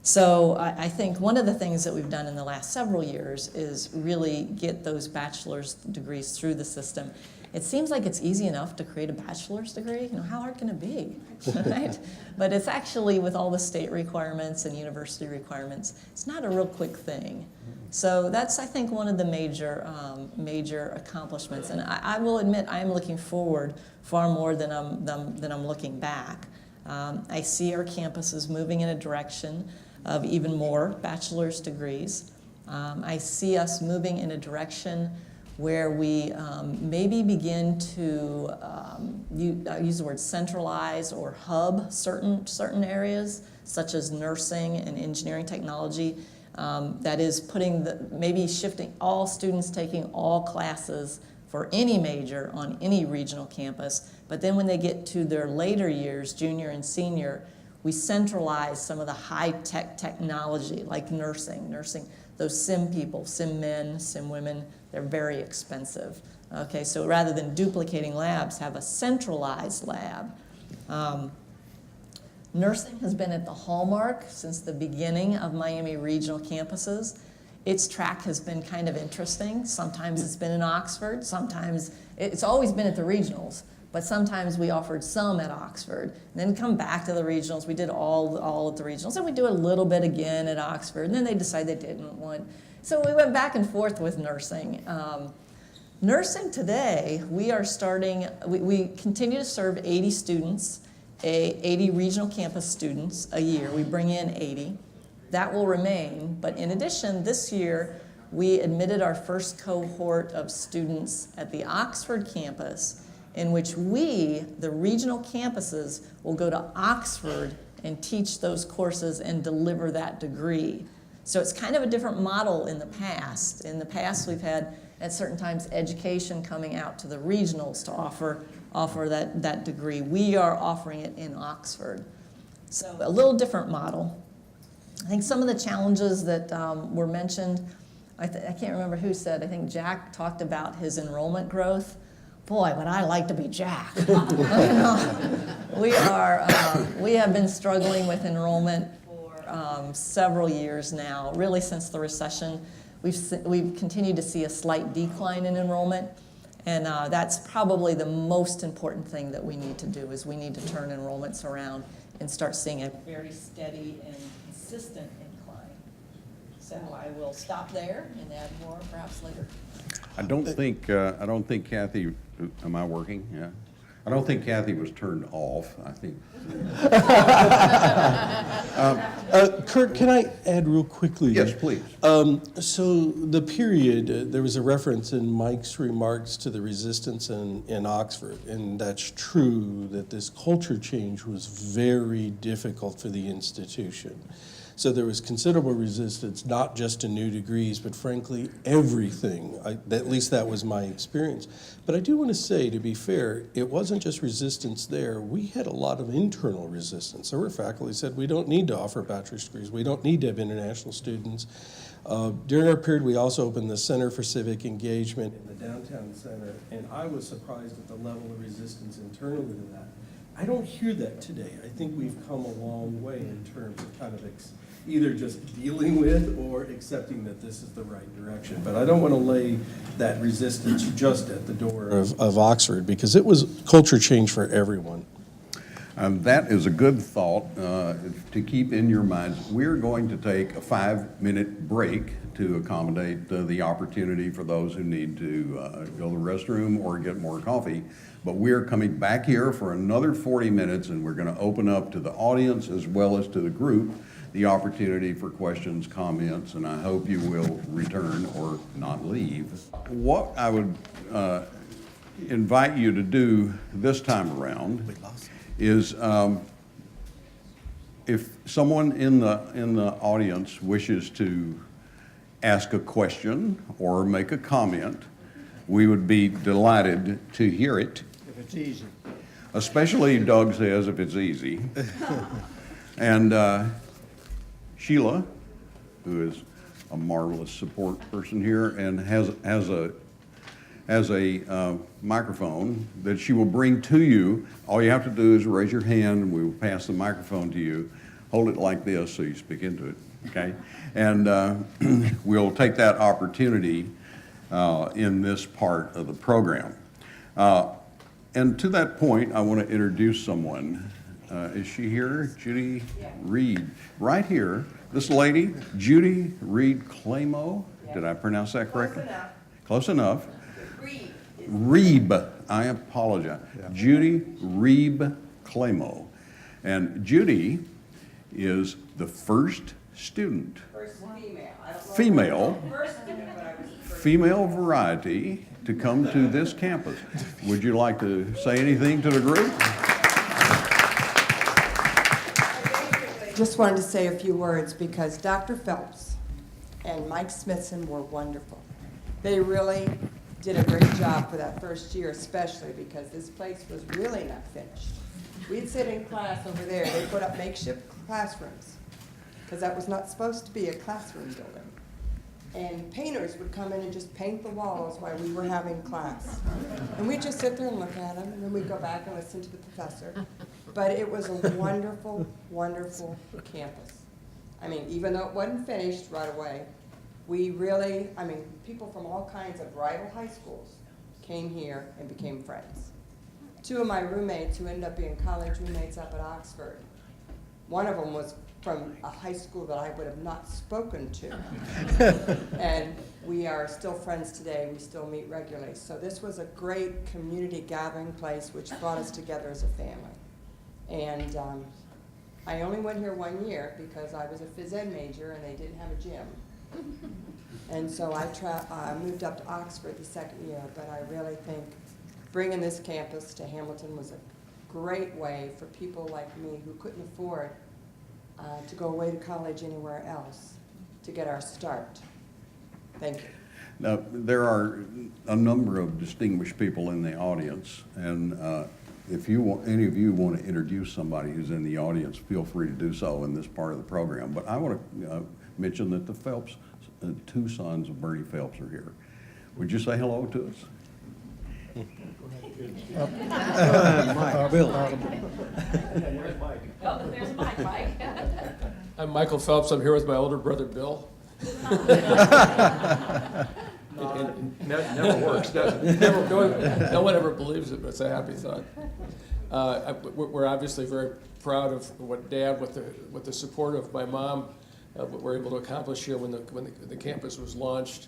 So I think one of the things that we've done in the last several years is really get those bachelor's degrees through the system. It seems like it's easy enough to create a bachelor's degree. How hard can it be, right? But it's actually, with all the state requirements and university requirements, it's not a real quick thing. So that's, I think, one of the major accomplishments. And I will admit, I'm looking forward far more than I'm looking back. I see our campuses moving in a direction of even more bachelor's degrees. I see us moving in a direction where we maybe begin to use the word centralize or hub certain areas, such as nursing and engineering technology. That is maybe shifting all students taking all classes for any major on any regional campus. But then when they get to their later years, junior and senior, we centralize some of the high-tech technology, like nursing, those sim people, sim men, sim women, they're very expensive. Okay, so rather than duplicating labs, have a centralized lab. Nursing has been at the hallmark since the beginning of Miami regional campuses. Its track has been kind of interesting. Sometimes it's been in Oxford, sometimes it's always been at the regionals, but sometimes we offered some at Oxford, and then come back to the regionals. We did all at the regionals, and we do a little bit again at Oxford, and then they decided they didn't want. So we went back and forth with nursing. Nursing today, we are starting, we continue to serve 80 students, 80 regional campus students a year. We bring in 80. That will remain, but in addition, this year, we admitted our first cohort of students at the Oxford campus, in which we, the regional campuses, will go to Oxford and teach those courses and deliver that degree. So it's kind of a different model in the past. In the past, we've had, at certain times, education coming out to the regionals to offer that degree. We are offering it in Oxford. So a little different model. I think some of the challenges that were mentioned, I can't remember who said, I think Jack talked about his enrollment growth. Boy, would I like to be Jack. We have been struggling with enrollment for several years now, really since the recession. We've continued to see a slight decline in enrollment, and that's probably the most important thing that we need to do, is we need to turn enrollments around and start seeing a very steady and consistent incline. So I will stop there and add more perhaps later. I don't think Kathy, am I working? Yeah. I don't think Kathy was turned off. I think. Kurt, can I add real quickly? Yes, please. So the period, there was a reference in Mike's remarks to the resistance in Oxford, and that's true that this culture change was very difficult for the institution. So there was considerable resistance, not just to new degrees, but frankly, everything. At least that was my experience. But I do want to say, to be fair, it wasn't just resistance there. We had a lot of internal resistance. There were faculty who said, we don't need to offer bachelor's degrees. We don't need to have international students. During our period, we also opened the Center for Civic Engagement in the downtown center, and I was surprised at the level of resistance internally to that. I don't hear that today. I think we've come a long way in terms of kind of either just dealing with or accepting that this is the right direction. But I don't want to lay that resistance just at the door of Oxford, because it was culture change for everyone. That is a good thought to keep in your minds. We're going to take a 5-minute break to accommodate the opportunity for those who need to go to the restroom or get more coffee. But we're coming back here for another 40 minutes, and we're going to open up to the audience as well as to the group the opportunity for questions, comments, and I hope you will return or not leave. What I would invite you to do this time around is if someone in the audience wishes to ask a question or make a comment, we would be delighted to hear it. If it's easy. Especially, Doug says, if it's easy. And Sheila, who is a marvelous support person here and has a microphone that she will bring to you. All you have to do is raise your hand and we will pass the microphone to you. Hold it like this so you speak into it, okay? And we'll take that opportunity in this part of the program. And to that point, I want to introduce someone. Is she here? Judy Reed. Right here, this lady, Judy Reed Clamo. Did I pronounce that correctly? Close enough. Reeb. I apologize. Judy Reeb Clamo. And Judy is the first student. First female. Female variety to come to this campus. Would you like to say anything to the group? Just wanted to say a few words because Dr. Phelps and Mike Smithson were wonderful. They really did a great job for that first year, especially because this place was really not finished. We'd sit in class over there. They put up makeshift classrooms because that was not supposed to be a classroom building. And painters would come in and just paint the walls while we were having class. And we'd just sit there and look at them, and then we'd go back and listen to the professor. But it was a wonderful, wonderful campus. I mean, even though it wasn't finished right away, we really, I mean, people from all kinds of rival high schools came here and became friends. Two of my roommates who ended up being college roommates up at Oxford, one of them was from a high school that I would have not spoken to. And we are still friends today. We still meet regularly. So this was a great community gathering place which brought us together as a family. And I only went here 1 year because I was a phys ed major and they didn't have a gym. And so I moved up to Oxford the second year, but I really think bringing this campus to Hamilton was a great way for people like me who couldn't afford to go away to college anywhere else to get our start. Thank you. Now, there are a number of distinguished people in the audience, and if any of you want to introduce somebody who's in the audience, feel free to do so in this part of the program. But I want to mention that the Phelps, two sons of Bernie Phelps are here. Would you say hello to us? Bill. There's Mike. I'm Michael Phelps. I'm here with my older brother, Bill. It never works, does it? No one ever believes it, but it's a happy thought. We're obviously very proud of what Dad, with the support of my mom, what we're able to accomplish here when the campus was launched.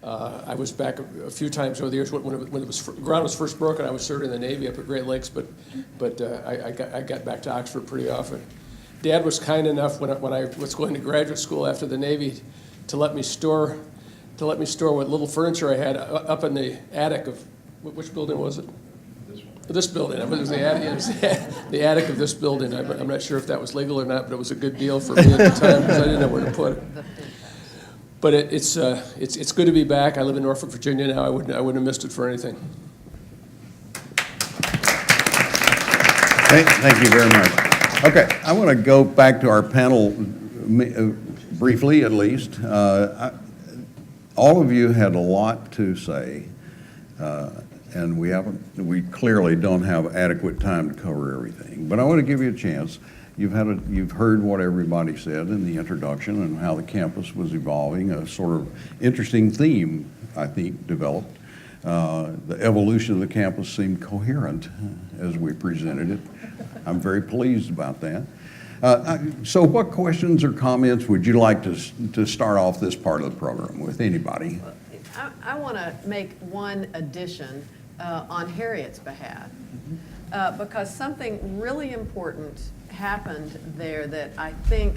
I was back a few times over the years when ground was first broken. I was serving in the Navy up at Great Lakes, but I got back to Oxford pretty often. Dad was kind enough when I was going to graduate school after the Navy to let me store what little furniture I had up in the attic of which building was it? This building. It was the attic of this building. I'm not sure if that was legal or not, but it was a good deal for me at the time because I didn't know where to put it. But it's good to be back. I live in Norfolk, Virginia now. I wouldn't have missed it for anything. Thank you very much. Okay, I want to go back to our panel briefly, at least. All of you had a lot to say, and we clearly don't have adequate time to cover everything. But I want to give you a chance. You've heard what everybody said in the introduction and how the campus was evolving. A sort of interesting theme, I think, developed The evolution of the campus seemed coherent as we presented it. I'm very pleased about that. So what questions or comments would you like to start off this part of the program with? Anybody? I want to make one addition on Harriet's behalf, because something really important happened there that I think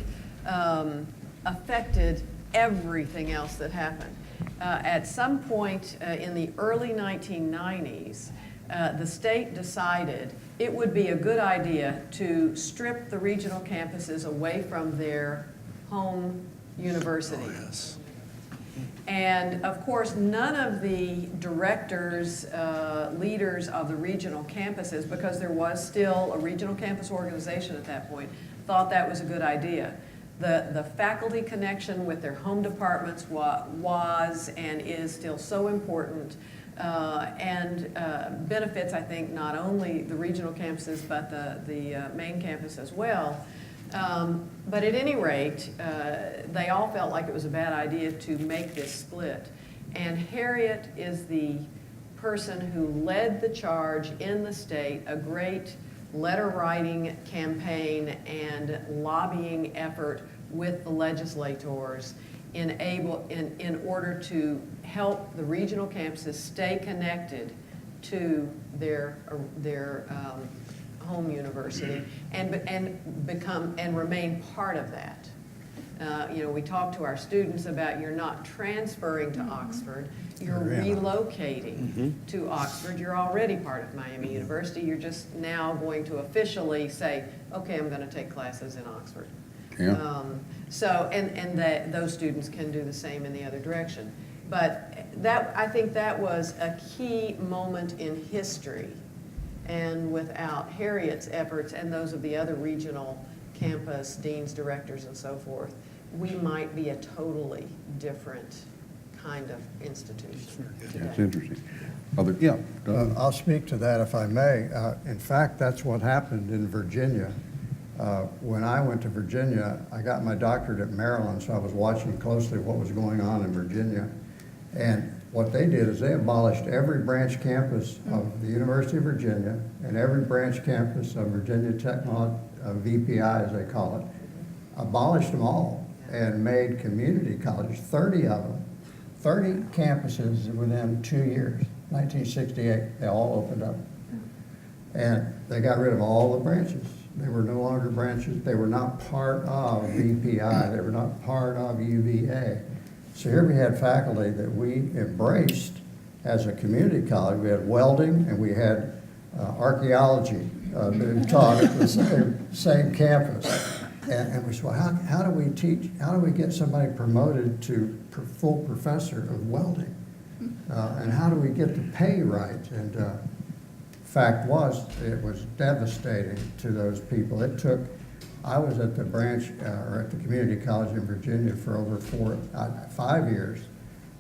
affected everything else that happened. At some point in the early 1990s, the state decided it would be a good idea to strip the regional campuses away from their home universities. And of course, none of the directors, leaders of the regional campuses, because there was still a regional campus organization at that point, thought that was a good idea. The faculty connection with their home departments was and is still so important, and benefits, I think, not only the regional campuses but the main campus as well. But at any rate, they all felt like it was a bad idea to make this split. And Harriet is the person who led the charge in the state, a great letter writing campaign and lobbying effort with the legislators in order to help the regional campuses stay connected to their home university and become and remain part of that. You know, we talk to our students about you're not transferring to Oxford, you're relocating to Oxford. You're already part of Miami University. You're just now going to officially say, okay, I'm going to take classes in Oxford. Yeah. And those students can do the same in the other direction. But I think that was a key moment in history. And without Harriet's efforts and those of the other regional campus deans, directors, and so forth, we might be a totally different kind of institution today. That's interesting. I'll speak to that if I may. In fact, that's what happened in Virginia. When I went to Virginia, I got my doctorate at Maryland, so I was watching closely what was going on in Virginia. And what they did is they abolished every branch campus of the University of Virginia and every branch campus of Virginia Technology, VPI as they call it, abolished them all and made community colleges, 30 of them, 30 campuses within 2 years. 1968, they all opened up. And they got rid of all the branches. They were no longer branches. They were not part of VPI. They were not part of UVA. So here we had faculty that we embraced as a community college. We had welding and we had archaeology being taught at the same campus. And we said, well, how do we teach, how do we get somebody promoted to full professor of welding? And how do we get the pay right? And fact was, it was devastating to those people. It took, I was at the branch, or at the community college in Virginia for over 5 years,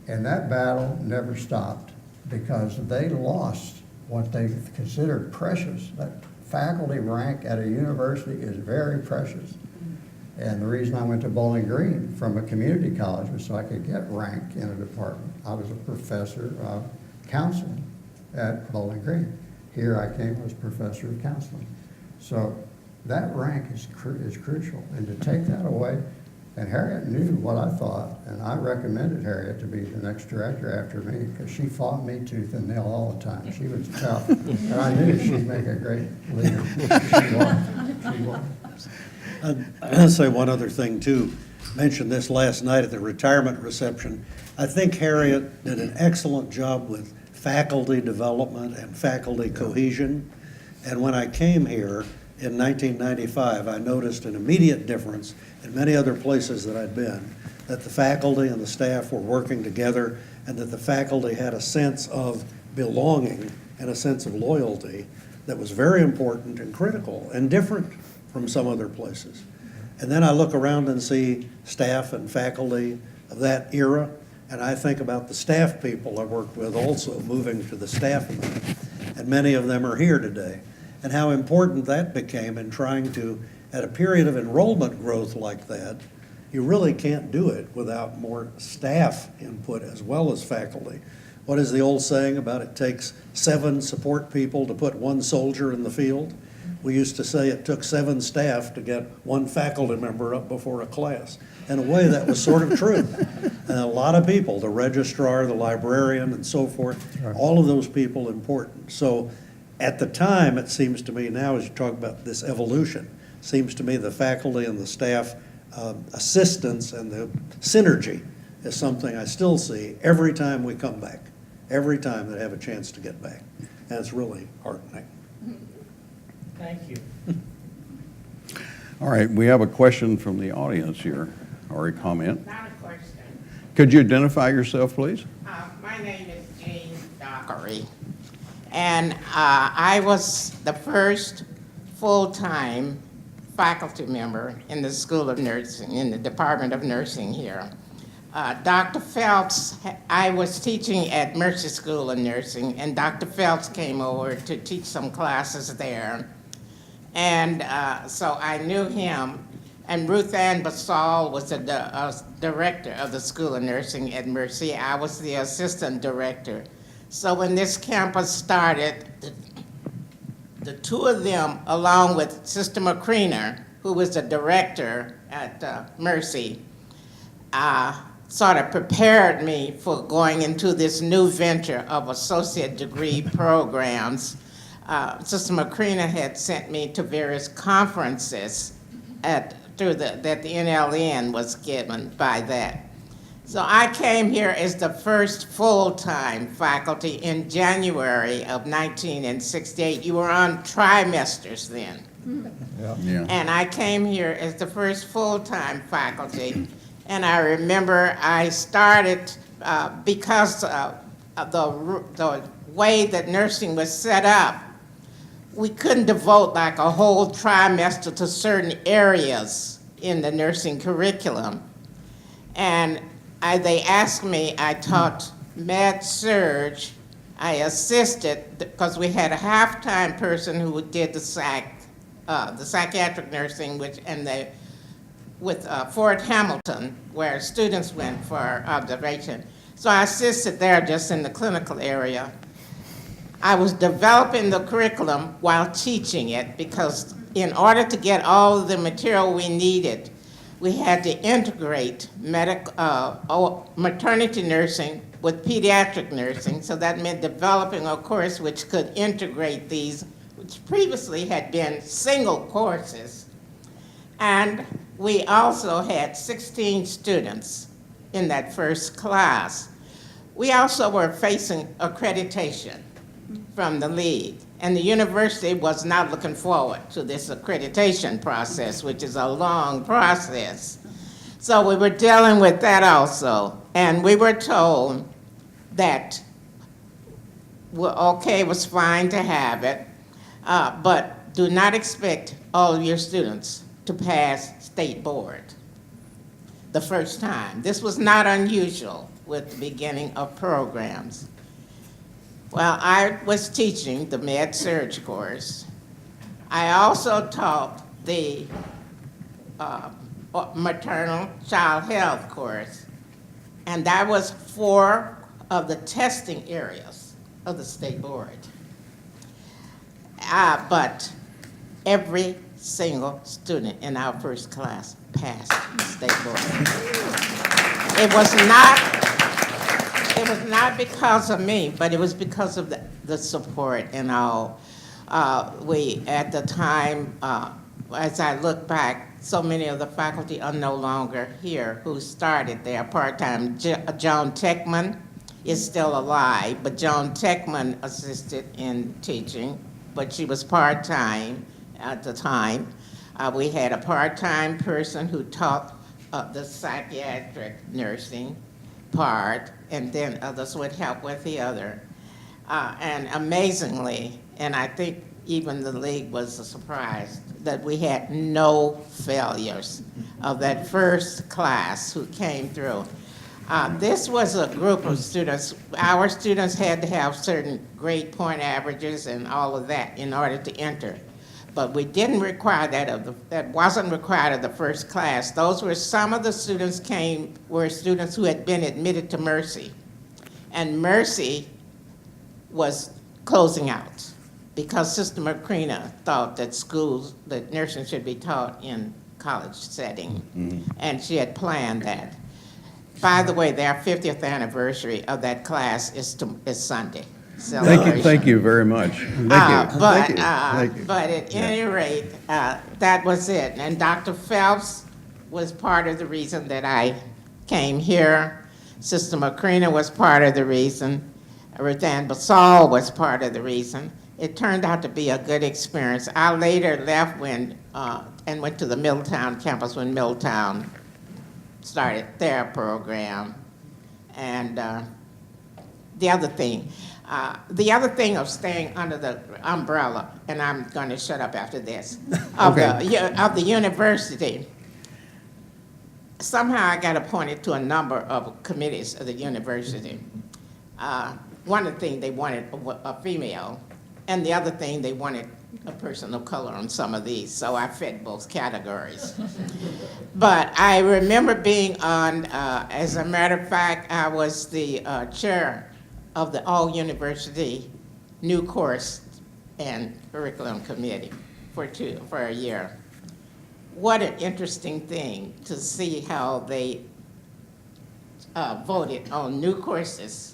and that battle never stopped because they lost what they considered precious. That faculty rank at a university is very precious. And the reason I went to Bowling Green from a community college was so I could get rank in a department. I was a professor of counseling at Bowling Green. Here I came as professor of counseling. So that rank is crucial. And to take that away, and Harriet knew what I thought, and I recommended Harriet to be the next director after me because she fought me tooth and nail all the time. She was tough, and I knew she'd make a great leader. She won. I'll say one other thing too. Mentioned this last night at the retirement reception. I think Harriet did an excellent job with faculty development and faculty cohesion. And when I came here in 1995, I noticed an immediate difference in many other places that I'd been, that the faculty and the staff were working together and that the faculty had a sense of belonging and a sense of loyalty that was very important and critical and different from some other places. And then I look around and see staff and faculty of that era, and I think about the staff people I worked with also moving to the staff amendment, and many of them are here today, and how important that became in trying to, at a period of enrollment growth like that, you really can't do it without more staff input as well as faculty. What is the old saying about it takes 7 support people to put 1 soldier in the field? We used to say it took 7 staff to get 1 faculty member up before a class. In a way, that was sort of true. And a lot of people, the registrar, the librarian, and so forth, all of those people important. So at the time, it seems to me now, as you talk about this evolution, seems to me the faculty and the staff assistance and the synergy is something I still see every time we come back, every time they have a chance to get back. And it's really heartening. Thank you. All right, we have a question from the audience here, or a comment. Not a question. Could you identify yourself, please? My name is Jane Dockery, and I was the first full-time faculty member in the School of Nursing, in the Department of Nursing here. Dr. Phelps, I was teaching at Mercy School of Nursing, and Dr. Phelps came over to teach some classes there. And so I knew him, and Ruth Ann Basal was the director of the School of Nursing at Mercy. I was the assistant director. So when this campus started, the 2 of them, along with Sister McCreener, who was the director at Mercy, sort of prepared me for going into this new venture of associate degree programs. Sister McCreener had sent me to various conferences that the NLN was given by that. So I came here as the first full-time faculty in January of 1968. You were on trimesters then. Yeah. And I came here as the first full-time faculty. And I remember I started because of the way that nursing was set up, we couldn't devote like a whole trimester to certain areas in the nursing curriculum. And they asked me, I taught med surg, I assisted, because we had a half-time person who did the psychiatric nursing, with Fort Hamilton, where students went for observation. So I assisted there just in the clinical area. I was developing the curriculum while teaching it, because in order to get all of the material we needed, we had to integrate maternity nursing with pediatric nursing. So that meant developing a course which could integrate these, which previously had been single courses. And we also had 16 students in that first class. We also were facing accreditation from the league, and the university was not looking forward to this accreditation process, which is a long process. So we were dealing with that also, and we were told that, well, okay, it was fine to have it, but do not expect all of your students to pass state board the first time. This was not unusual with the beginning of programs. Well, I was teaching the med surg course. I also taught the maternal child health course, and that was 4 of the testing areas of the state board. But every single student in our first class passed the state board. It was not because of me, but it was because of the support and all. We, at the time, as I look back, so many of the faculty are no longer here who started there part-time. Joan Techman is still alive, but Joan Techman assisted in teaching, but she was part-time at the time. We had a part-time person who taught the psychiatric nursing part, and then others would help with the other. And amazingly, and I think even the league was surprised, that we had no failures of that first class who came through. This was a group of students. Our students had to have certain grade point averages and all of that in order to enter. But we didn't require that that wasn't required of the first class. Those were some of the students were students who had been admitted to Mercy. And Mercy was closing out because Sister Macrina thought that nursing should be taught in college setting. And she had planned that. By the way, their 50th anniversary of that class is Sunday. Thank you very much. Thank you. But at any rate, that was it. And Dr. Phelps was part of the reason that I came here. Sister Macrina was part of the reason. Ruth Ann Basal was part of the reason. It turned out to be a good experience. I later left and went to the Middletown campus when Middletown started their program. And the other thing of staying under the umbrella, and I'm going to shut up after this, of the university. Somehow I got appointed to a number of committees of the university. One of the things they wanted a female, and the other thing they wanted a person of color on some of these, so I fit both categories. But I remember being on, as a matter of fact, I was the chair of the All-University New Course and Curriculum Committee for a year. What an interesting thing to see how they voted on new courses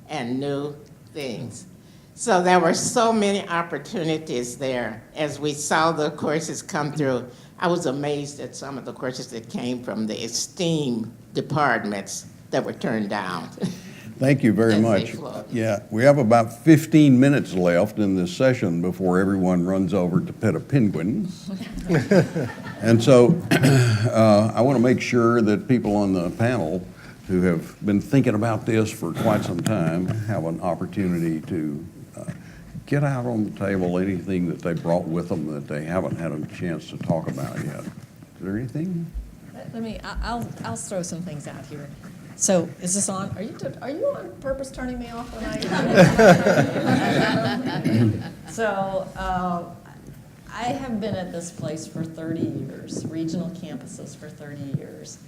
and new things. So there were so many opportunities there. As we saw the courses come through, I was amazed at some of the courses that came from the esteemed departments that were turned down. Thank you very As they much. flow. Yeah, we have about 15 minutes left in this session before everyone runs over to pet a penguin. And so I want to make sure that people on the panel who have been thinking about this for quite some time have an opportunity to get out on the table anything that they brought with them that they haven't had a chance to talk about yet. Is there anything? I'll throw some things out here. So is this on? Are you on purpose turning me off when I? So I have been at this place for 30 years, regional campuses for 30 years.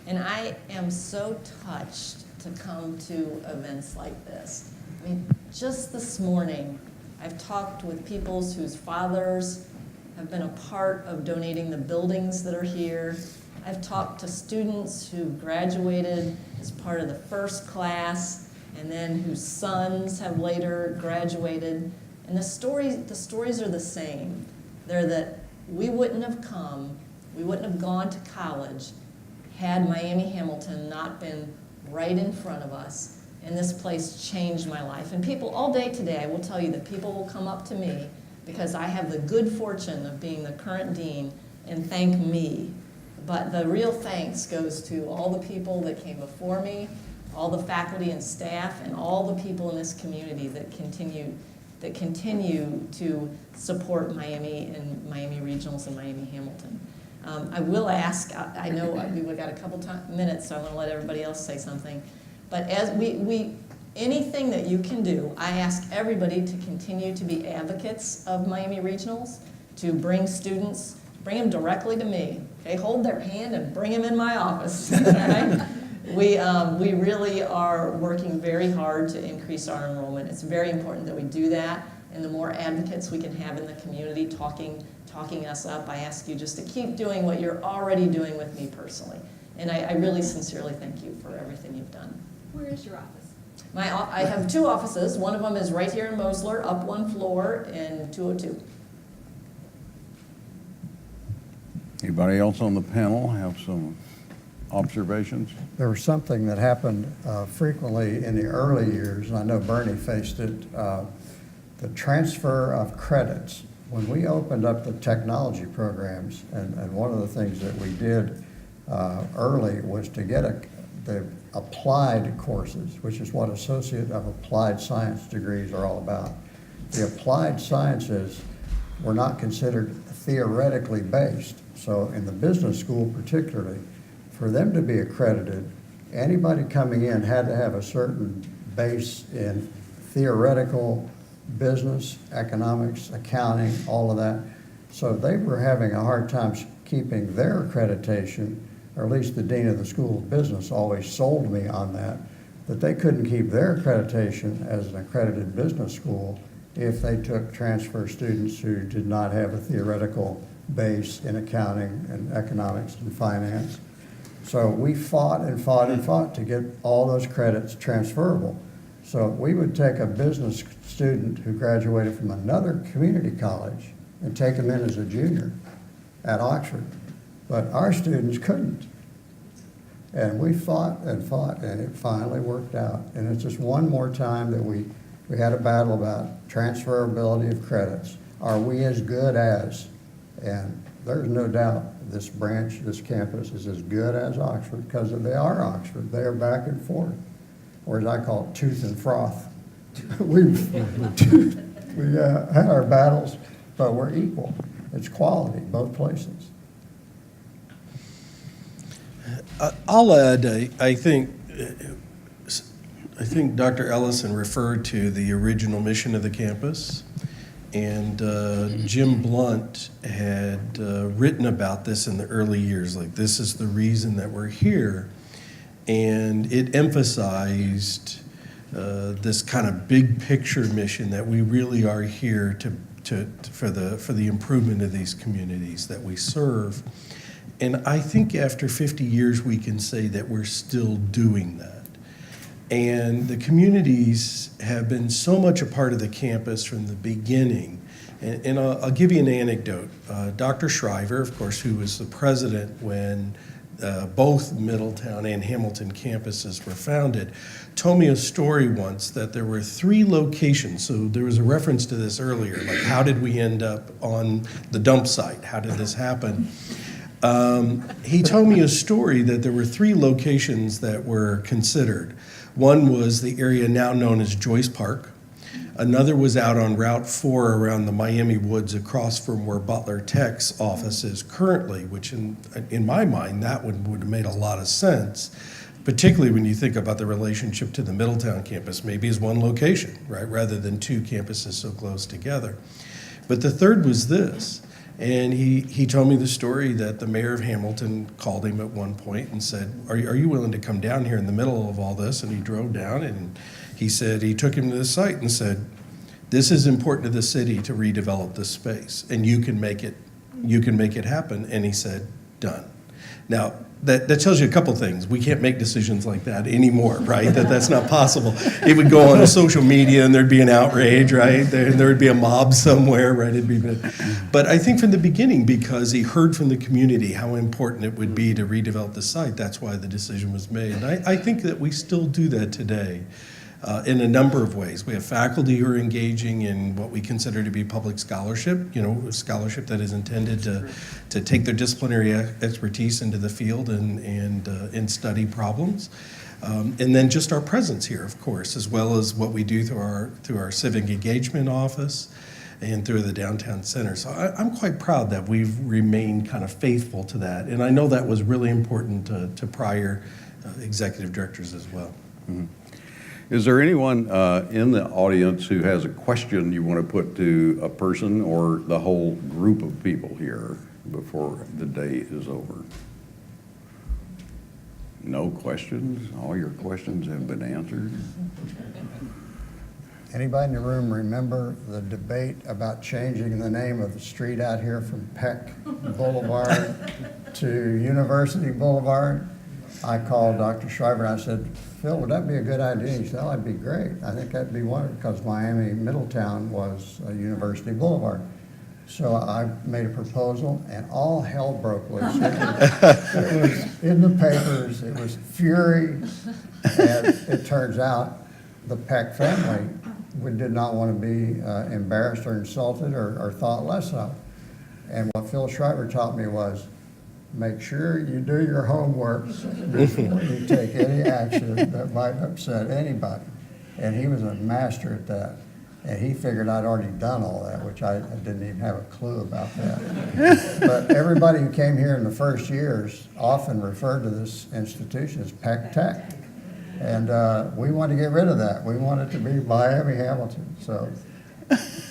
And I am so touched to come to events like this. I mean, just this morning, I've talked with people whose fathers have been a part of donating the buildings that are here. I've talked to students who graduated as part of the first class and then whose sons have later graduated. And the stories are the same. They're that we wouldn't have gone to college had Miami Hamilton not been right in front of us. And this place changed my life. And people all day today, I will tell you that people will come up to me because I have the good fortune of being the current dean and thank me. But the real thanks goes to all the people that came before me, all the faculty and staff, and all the people in this community that continue to support Miami and Miami Regionals and Miami Hamilton. I will ask, I know we've got a couple minutes, so I'm going to let everybody else say something. But as anything that you can do, I ask everybody to continue to be advocates of Miami Regionals, to bring students, bring them directly to me. Okay, hold their hand and bring them in my office. Okay? We really are working very hard to increase our enrollment. It's very important that we do that, and the more advocates we can have in the community talking us up, I ask you just to keep doing what you're already doing with me personally. And I really sincerely thank you for everything you've done. Where is your office? I have two offices. One of them is right here in Mosler, up one floor in 202. Anybody else on the panel have some observations? There was something that happened frequently in the early years, and I know Bernie faced it, the transfer of credits. When we opened up the technology programs, and one of the things that we did early was to get the applied courses, which is what Associate of Applied Science degrees are all about. The applied sciences were not considered theoretically based. So in the business school particularly, for them to be accredited, anybody coming in had to have a certain base in theoretical business, economics, accounting, all of that. So they were having a hard time keeping their accreditation, or at least the dean of the School of Business always sold me on that. that they couldn't keep their accreditation as an accredited business school if they took transfer students who did not have a theoretical base in accounting and economics and finance. So we fought and fought and fought to get all those credits transferable. So we would take a business student who graduated from another community college and take them in as a junior at Oxford. But our students couldn't. And we fought, and it finally worked out. And it's just one more time that we had a battle about transferability of credits. Are we as good as? And there's no doubt this branch, this campus is as good as Oxford because they are Oxford. They are back and forth, or as I call it, tooth and froth. we had our battles, but we're equal. It's quality, both places. I'll add, I think Dr. Ellison referred to the original mission of the campus, and Jim Blunt had written about this in the early years, like this is the reason that we're here, and it emphasized this kind of big picture mission that we really are here for the improvement of these communities that we serve. And I think after 50 years, we can say that we're still doing that. And the communities have been so much a part of the campus from the beginning. And I'll give you an anecdote. Dr. Shriver, of course, who was the president when both Middletown and Hamilton campuses were founded, told me a story once that there were 3 locations. So there was a reference to this earlier, like how did we end up on the dump site? How did this happen? He told me a story that there were 3 locations that were considered. One was the area now known as Joyce Park. Another was out on Route 4 around the Miami Woods across from where Butler Tech's office is currently, which in my mind, that would have made a lot of sense, particularly when you think about the relationship to the Middletown campus, maybe as one location, right, rather than 2 campuses so close together. But the third was this. And he told me the story that the mayor of Hamilton called him at one point and said, are you willing to come down here in the middle of all this? And he drove down, and he said, he took him to the site and said, this is important to the city to redevelop this space, and you can make it happen. And he said, done. Now, that tells you a couple things. We can't make decisions like that anymore, right? That's not possible. It would go on to social media and there'd be an outrage, right? There would be a mob somewhere, right? But I think from the beginning, because he heard from the community how important it would be to redevelop the site, that's why the decision was made. And I think that we still do that today. In a number of ways. We have faculty who are engaging in what we consider to be public scholarship, scholarship that is intended to take their disciplinary expertise into the field and study problems. And then just our presence here, of course, as well as what we do through our civic engagement office and through the downtown center. So I'm quite proud that we've remained kind of faithful to that. And I know that was really important to prior executive directors as well. Mm-hmm. Is there anyone in the audience who has a question you want to put to a person or the whole group of people here before the day is over? No questions? All your questions have been answered? Anybody in the room remember the debate about changing the name of the street out here from Peck Boulevard to University Boulevard? I called Dr. Shriver and I said, Phil, would that be a good idea? He said, oh, that'd be great. I think that'd be wonderful because Miami Middletown was University Boulevard. So I made a proposal and all hell broke loose. It was in the papers, it was fury, and it turns out the Peck family did not want to be embarrassed or insulted or thought less of. And what Phil Shriver taught me was, make sure you do your homework before you take any action that might upset anybody. And he was a master at that. And he figured I'd already done all that, which I didn't even have a clue about that. But everybody who came here in the first years often referred to this institution as Peck Tech. And we wanted to get rid of that. We wanted it to be Miami Hamilton. So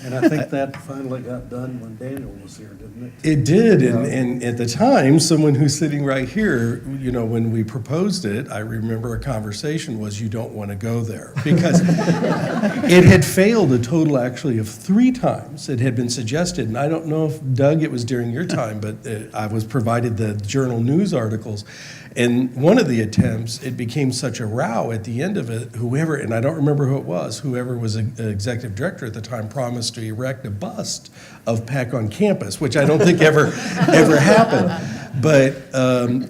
And I think that finally got done when Daniel was here, didn't it? It did, and at the time, someone who's sitting right here, you know, when we proposed it, I remember a conversation was, you don't want to go there. Because it had failed a total actually of 3 times. It had been suggested, and I don't know if, Doug, it was during your time, but I was provided the journal news articles. And one of the attempts, it became such a row at the end of it, whoever, and I don't remember who it was, whoever was an executive director at the time promised to erect a bust of Peck on campus, which I don't think ever happened. But,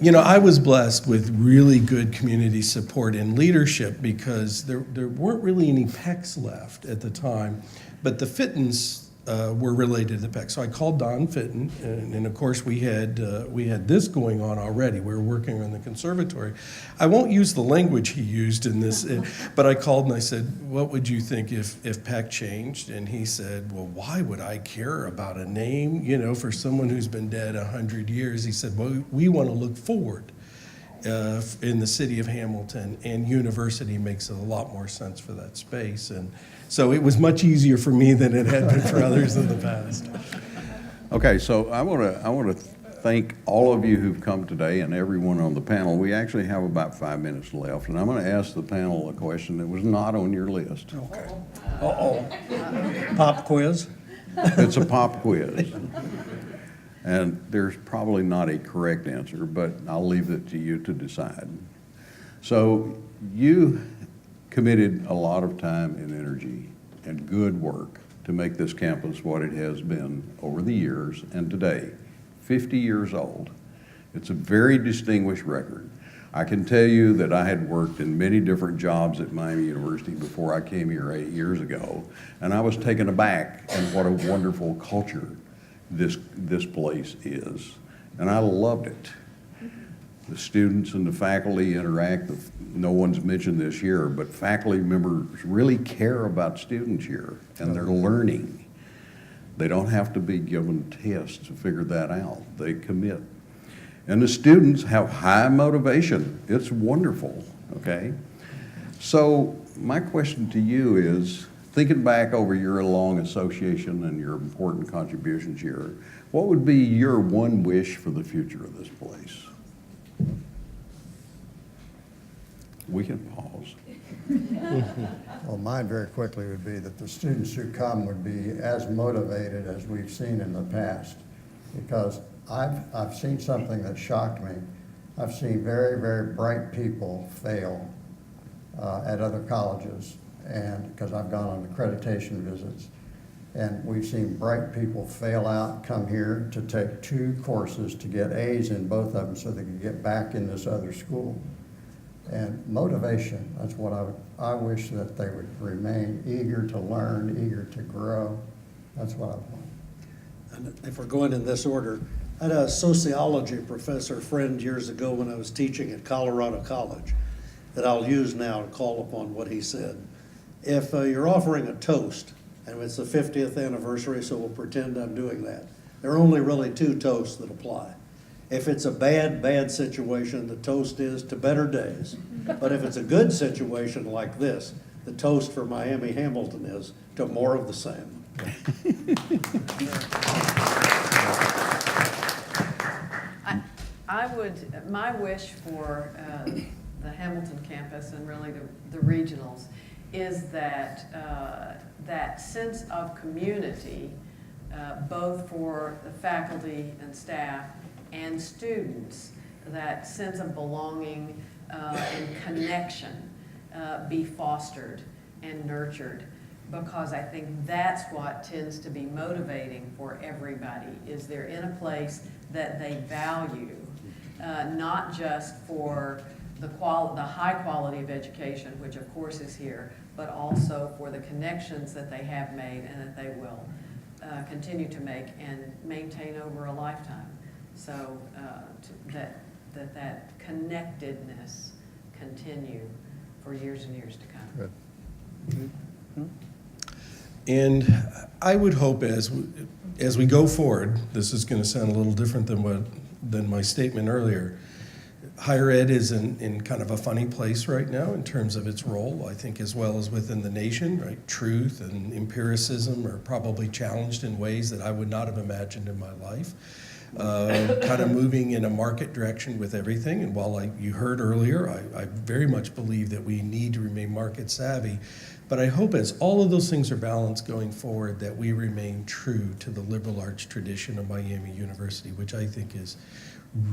you know, I was blessed with really good community support and leadership because there weren't really any Pecks left at the time, but the Fittens were related to the Peck. So I called Don Fitton, and of course we had this going on already. We were working on the conservatory. I won't use the language he used in this, but I called and I said, what would you think if Peck changed? And he said, well, why would I care about a name, you know, for someone who's been dead 100 years? He said, well, we want to look forward in the city of Hamilton, and university makes a lot more sense for that space. And so it was much easier for me than it had been for others in the past. Okay, so I want to thank all of you who've come today and everyone on the panel. We actually have about 5 minutes left, and I'm going to ask the panel a question that was not on your list. Okay. Uh-oh. Pop quiz? It's a pop quiz. And there's probably not a correct answer, but I'll leave it to you to decide. So you committed a lot of time and energy and good work to make this campus what it has been over the years and today, 50 years old. It's a very distinguished record. I can tell you that I had worked in many different jobs at Miami University before I came here 8 years ago, and I was taken aback at what a wonderful culture this place is, and I loved it. The students and the faculty interact. No one's mentioned this here, but faculty members really care about students here, and they're learning. They don't have to be given tests to figure that out. They commit. And the students have high motivation. It's wonderful, okay? So my question to you is, thinking back over your long association and your important contributions here, what would be your one wish for the future of this place? We can pause. Well, mine very quickly would be that the students who come would be as motivated as we've seen in the past. Because I've seen something that shocked me. I've seen very, very bright people fail at other colleges, and because I've gone on accreditation visits, and we've seen bright people fail out, come here to take 2 courses to get A's in both of them so they can get back in this other school. And motivation, that's what I wish that they would remain eager to learn, eager to grow. That's what I want. And if we're going in this order, I had a sociology professor friend years ago when I was teaching at Colorado College that I'll use now to call upon what he said. If you're offering a toast, and it's the 50th anniversary, so we'll pretend I'm doing that, there are only really 2 toasts that apply. If it's a bad situation, the toast is to better days. But if it's a good situation like this, the toast for Miami Hamilton is to more of the same. My wish for the Hamilton campus and really the regionals is that that sense of community, both for the faculty and staff and students, that sense of belonging and connection be fostered and nurtured, because I think that's what tends to be motivating for everybody, is they're in a place that they value, not just for the high quality of education, which of course is here, but also for the connections that they have made and that they will continue to make and maintain over a lifetime. So that connectedness continue for years and years to come. Good. And I would hope as we go forward, this is going to sound a little different than my statement earlier, higher ed is in kind of a funny place right now in terms of its role, I think, as well as within the nation, right? Truth and empiricism are probably challenged in ways that I would not have imagined in my life. Kind of moving in a market direction with everything. And while you heard earlier, I very much believe that we need to remain market savvy. But I hope as all of those things are balanced going forward, that we remain true to the liberal arts tradition of Miami University, which I think is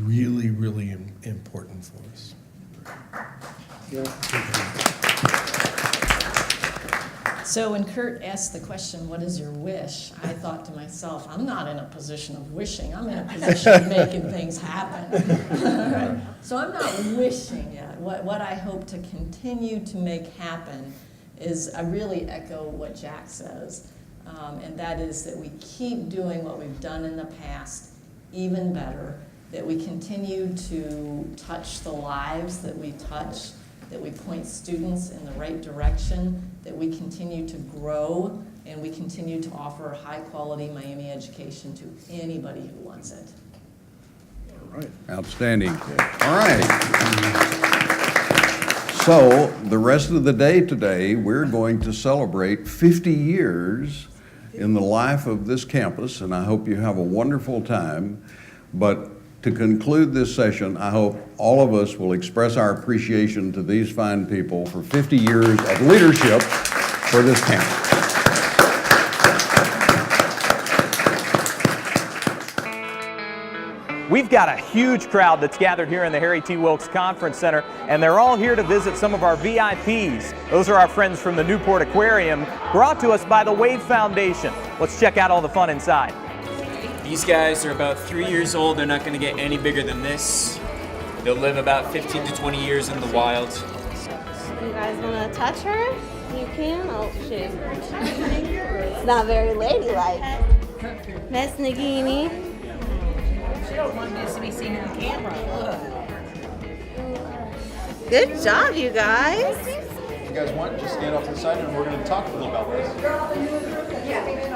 really, really important for us. So when Kurt asked the question, what is your wish? I thought to myself, I'm not in a position of wishing, I'm in a position of making things happen. Right? So I'm not wishing yet. What I hope to continue to make happen is, I really echo what Jack says, and that is that we keep doing what we've done in the past even better, that we continue to touch the lives that we touch, that we point students in the right direction, that we continue to grow, and we continue to offer high-quality Miami education to anybody who wants it. All right. Outstanding. All right. So the rest of the day today, we're going to celebrate 50 years in the life of this campus, and I hope you have a wonderful time. But to conclude this session, I hope all of us will express our appreciation to these fine people for 50 years of leadership for this campus. We've got a huge crowd that's gathered here in the Harry T. Wilkes Conference Center, and they're all here to visit some of our VIPs. Those are our friends from the Newport Aquarium, brought to us by the Wave Foundation. Let's check out all the fun inside. These guys are about 3 years old. They're not going to get any bigger than this. They'll live about 15 to 20 years in the wild. You guys want to touch her? You can. Oh, shit. It's not very ladylike. Miss Nagini. She don't want this to be seen on camera. Good job, you guys. If you guys want, just stand off to the side and we're going to talk a little about this.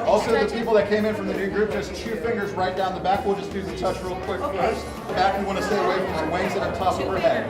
Also, the people that came in from the new group, just 2 fingers right down the back. We'll just do the touch real quick first. The back, we want to stay away from her wings and on top of her head.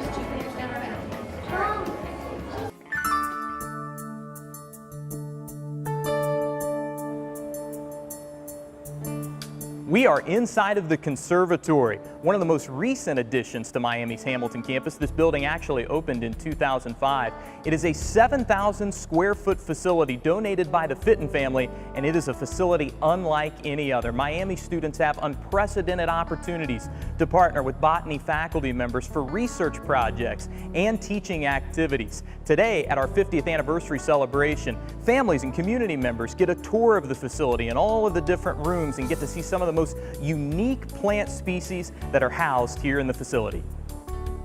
We are inside of the conservatory, one of the most recent additions to Miami's Hamilton campus. This building actually opened in 2005. It is a 7,000 square foot facility donated by the Fitton family, and it is a facility unlike any other. Miami students have unprecedented opportunities to partner with botany faculty members for research projects and teaching activities. Today, at our 50th anniversary celebration, families and community members get a tour of the facility and all of the different rooms and get to see some of the most unique plant species that are housed here in the facility.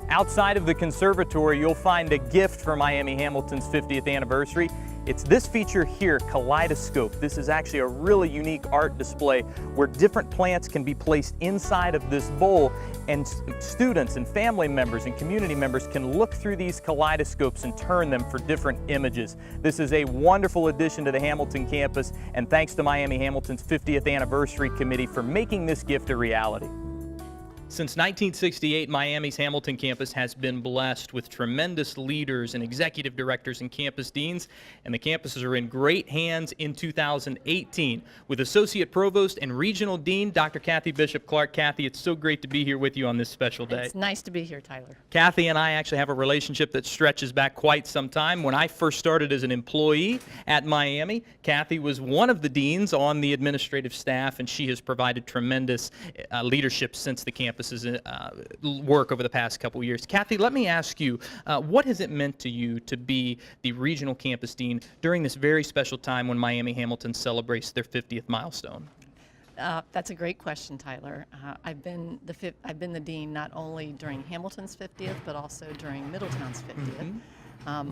Outside of the conservatory, you'll find a gift for Miami Hamilton's 50th anniversary. It's this feature here, Kaleidoscope. This is actually a really unique art display where different plants can be placed inside of this bowl, and students and family members and community members can look through these kaleidoscopes and turn them for different images. This is a wonderful addition to the Hamilton campus, and thanks to Miami Hamilton's 50th Anniversary Committee for making this gift a reality. Since 1968, Miami's Hamilton campus has been blessed with tremendous leaders and executive directors and campus deans, and the campuses are in great hands in 2018 with Associate Provost and Regional Dean Dr. Kathy Bishop Clark. Kathy, it's so great to be here with you on this special day. It's nice to be here, Tyler. Kathy and I actually have a relationship that stretches back quite some time. When I first started as an employee at Miami, Kathy was one of the deans on the administrative staff, and she has provided tremendous leadership since the campus's work over the past couple years. Kathy, let me ask you, what has it meant to you to be the regional campus dean during this very special time when Miami Hamilton celebrates their 50th milestone? That's a great question, Tyler. I've been the dean not only during Hamilton's 50th, but also during Middletown's 50th.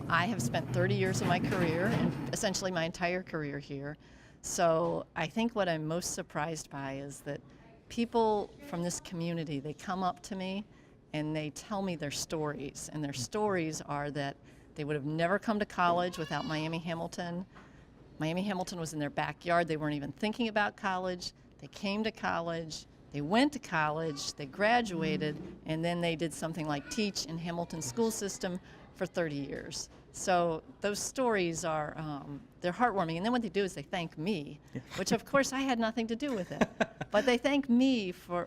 I have spent 30 years of my career, and essentially my entire career here. So I think what I'm most surprised by is that people from this community, they come up to me and they tell me their stories. And their stories are that they would have never come to college without Miami Hamilton. Miami Hamilton was in their backyard. They weren't even thinking about college. They came to college. They They went to college, they graduated, and then they did something like teach in Hamilton school system for 30 years. So those stories are, they're heartwarming. And then what they do is they thank me, which of course I had nothing to do with it. But they thank me for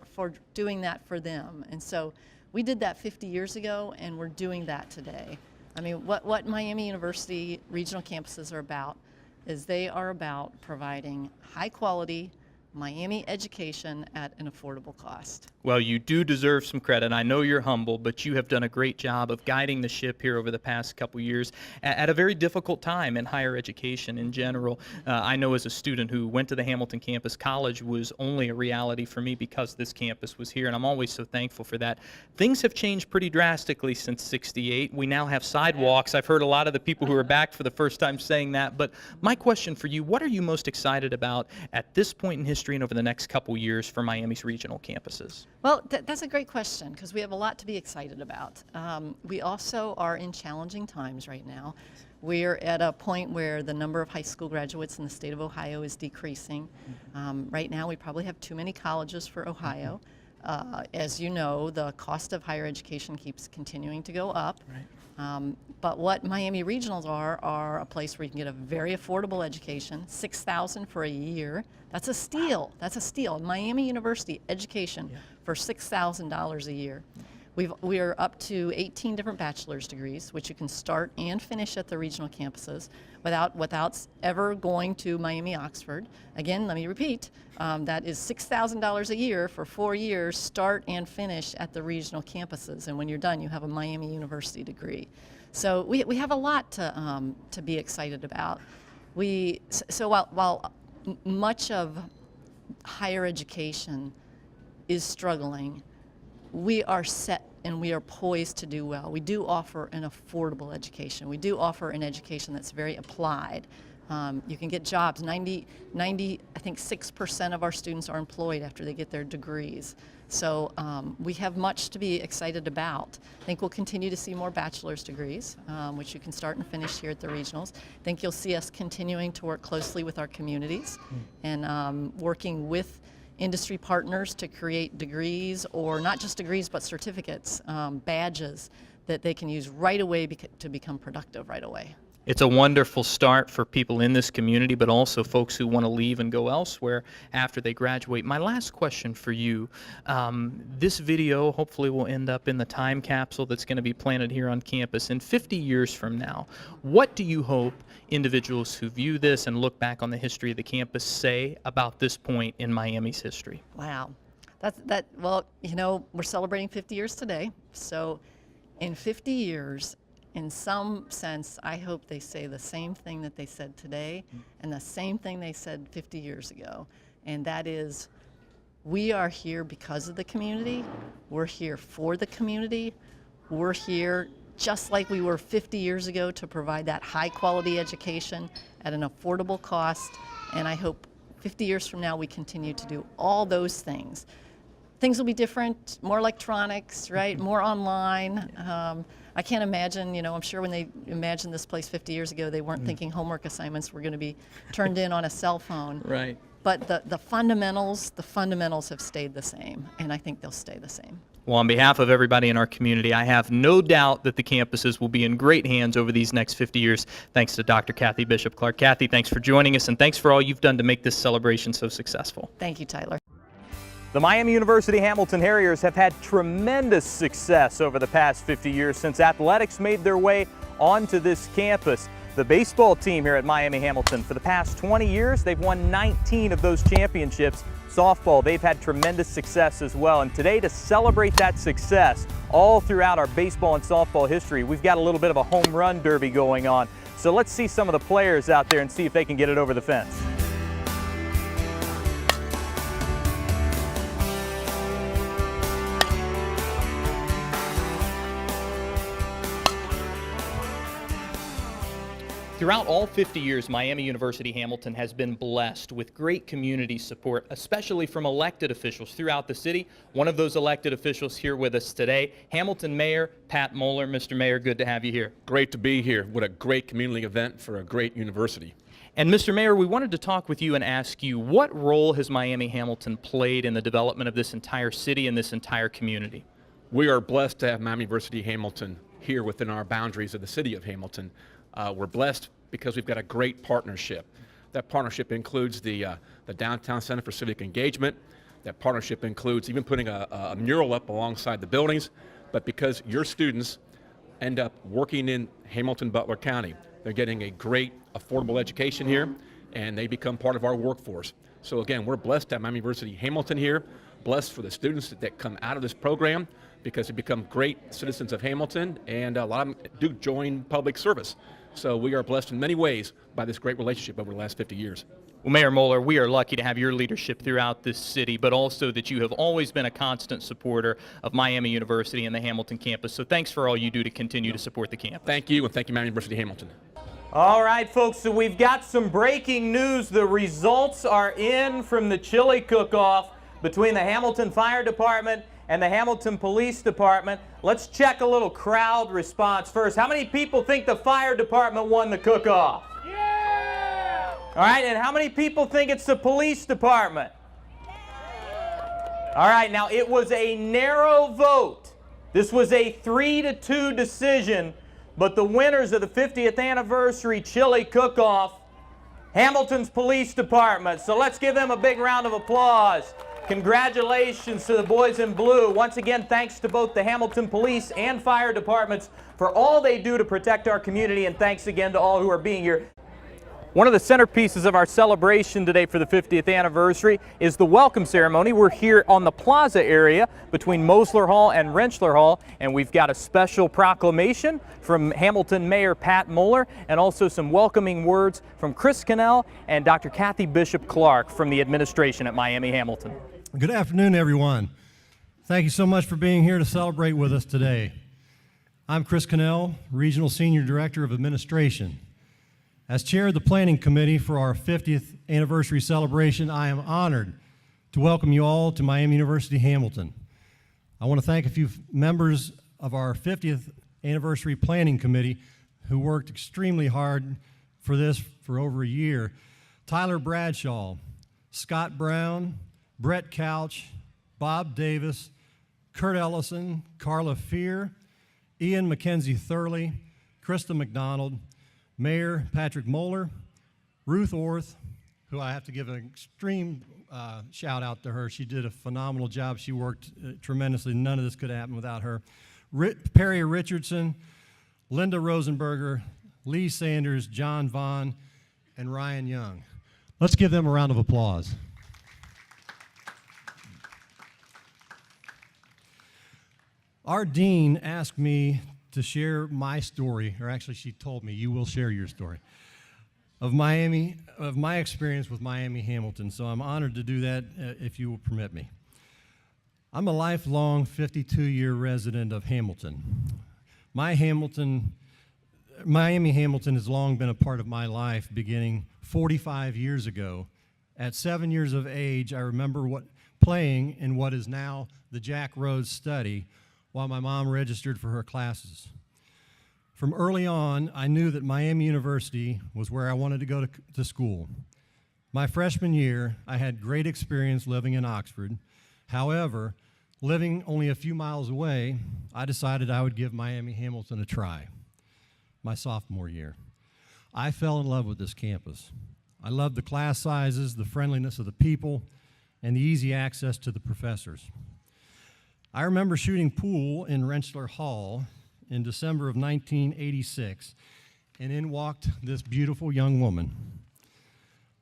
doing that for them. And so we did that 50 years ago, and we're doing that today. I mean, what Miami University regional campuses are about is they are about providing high quality Miami education at an affordable cost. Well, you do deserve some credit. I know you're humble, but you have done a great job of guiding the ship here over the past couple years at a very difficult time in higher education in general. I know as a student who went to the Hamilton campus, college was only a reality for me because this campus was here, and I'm always so thankful for that. Things have changed pretty drastically since '68. We now have sidewalks. I've heard a lot of the people who are back for the first time saying that, but my question for you, what are you most excited about at this point in history and over the next couple years for Miami's regional campuses? Well, that's a great question because we have a lot to be excited about. We also are in challenging times right now. We're at a point where the number of high school graduates in the state of Ohio is decreasing. Right now we probably have too many colleges for Ohio. As you know, the cost of higher education keeps continuing to go up. Right. But what Miami Regionals are a place where you can get a very affordable education, $6,000 for a year. That's a steal. That's a steal. Miami University education for $6,000 a year. We are up to 18 different bachelor's degrees, which you can start and finish at the regional campuses without ever going to Miami Oxford. Again, let me repeat, that is $6,000 a year for 4 years, start and finish at the regional campuses. And when you're done, you have a Miami University degree. So we have a lot to be excited about. So while much of higher education is struggling, we are set and we are poised to do well. We do offer an affordable education. We do offer an education that's very applied. You can get jobs. I think 6% of our students are employed after they get their degrees. So we have much to be excited about. I think we'll continue to see more bachelor's degrees, which you can start and finish here at the regionals. I think you'll see us continuing to work closely with our communities and working with industry partners to create degrees, or not just degrees, but certificates, badges that they can use right away to become productive right away. It's a wonderful start for people in this community, but also folks who want to leave and go elsewhere after they graduate. My last question for you, this video hopefully will end up in the time capsule that's going to be planted here on campus. In 50 years from now, what do you hope individuals who view this and look back on the history of the campus say about this point in Miami's history? Wow. Well, you know, we're celebrating 50 years today, so in 50 years, in some sense, I hope they say the same thing that they said today and the same thing they said 50 years ago. And that is, we are here because of the community. We're here for the community. We're here just like we were 50 years ago to provide that high quality education at an affordable cost. And I hope 50 years from now we continue to do all those things. Things will be different, more electronics, right? More online. I can't imagine, you know, I'm sure when they imagined this place 50 years ago, they weren't thinking homework assignments were going to be turned in on a cell phone. Right. But the fundamentals have stayed the same, and I think they'll stay the same. Well, on behalf of everybody in our community, I have no doubt that the campuses will be in great hands over these next 50 years, thanks to Dr. Kathy Bishop Clark. Kathy, thanks for joining us, and thanks for all you've done to make this celebration so successful. Thank you, Tyler. The Miami University Hamilton Harriers have had tremendous success over the past 50 years since athletics made their way onto this campus. The baseball team here at Miami Hamilton, for the past 20 years, they've won 19 of those championships. Softball, they've had tremendous success as well. And today, to celebrate that success all throughout our baseball and softball history, we've got a little bit of a home run derby going on. So let's see some of the players out there and see if they can get it over the fence. Throughout all 50 years, Miami University Hamilton has been blessed with great community support, especially from elected officials throughout the city. One of those elected officials here with us today, Hamilton Mayor Pat Moeller. Mr. Mayor, good to have you here. Great to be here. What a great community event for a great university. And Mr. Mayor, we wanted to talk with you and ask you, what role has Miami Hamilton played in the development of this entire city and this entire community? We are blessed to have Miami University Hamilton here within our boundaries of the city of Hamilton. We're blessed because we've got a great partnership. That partnership includes the Downtown Center for Civic Engagement. That partnership includes even putting a mural up alongside the buildings. But because your students end up working in Hamilton-Butler County, they're getting a great affordable education here, and they become part of our workforce. So again, we're blessed to have Miami University Hamilton here, blessed for the students that come out of this program because they become great citizens of Hamilton, and a lot of them do join public service. So we are blessed in many ways by this great relationship over the last 50 years. Well, Mayor Moeller, we are lucky to have your leadership throughout this city, but also that you have always been a constant supporter of Miami University and the Hamilton campus. So thanks for all you do to continue to support the campus. Thank you, and thank you, Miami University Hamilton. All right, folks, so we've got some breaking news. The results are in from the chili cook-off between the Hamilton Fire Department and the Hamilton Police Department. Let's check a little crowd response first. How many people think the fire department won the cook-off? Yeah! All right, and how many people think it's the police department? All right, now it was a narrow vote. This was a 3-2 decision, but the winners of the 50th anniversary chili cook-off, Hamilton's Police Department. So let's give them a big round of applause. Congratulations to the boys in blue. Once again, thanks to both the Hamilton Police and Fire Departments for all they do to protect our community, and thanks again to all who are being here. One of the centerpieces of our celebration today for the 50th anniversary is the welcome ceremony. We're here on the plaza area between Mosler Hall and Rentschler Hall, and we've got a special proclamation from Hamilton Mayor Pat Moeller, and also some welcoming words from Chris Cannell and Dr. Kathy Bishop Clark from the administration at Miami Hamilton. Good afternoon, everyone. Thank you so much for being here to celebrate with us today. I'm Chris Cannell, Regional Senior Director of Administration. As chair of the Planning Committee for our 50th anniversary celebration, I am honored to welcome you all to Miami University Hamilton. I want to thank a few members of our 50th anniversary Planning Committee who worked extremely hard for this for over a year. Tyler Bradshaw, Scott Brown, Brett Couch, Bob Davis, Kurt Ellison, Carla Fear, Ian McKenzie Thurley, Krista McDonald, Mayor Patrick Moeller, Ruth Orth, who I have to give an extreme shout out to her. She did a phenomenal job. She worked tremendously. None of this could happen without her. Perry Richardson, Linda Rosenberger, Lee Sanders, John Vaughn, and Ryan Young. Let's give them a round of applause. Our dean asked me to share my story, or actually she told me, you will share your story, of my experience with Miami Hamilton. So I'm honored to do that if you will permit me. I'm a lifelong 52-year resident of Hamilton. Miami Hamilton has long been a part of my life, beginning 45 years ago. At 7 years of age, I remember playing in what is now the Jack Rhodes Study, while my mom registered for her classes. From early on, I knew that Miami University was where I wanted to go to school. My freshman year, I had great experience living in Oxford. However, living only a few miles away, I decided I would give Miami Hamilton a try. My sophomore year, I fell in love with this campus. I loved the class sizes, the friendliness of the people, and the easy access to the professors. I remember shooting pool in Rentschler Hall in December of 1986, and in walked this beautiful young woman.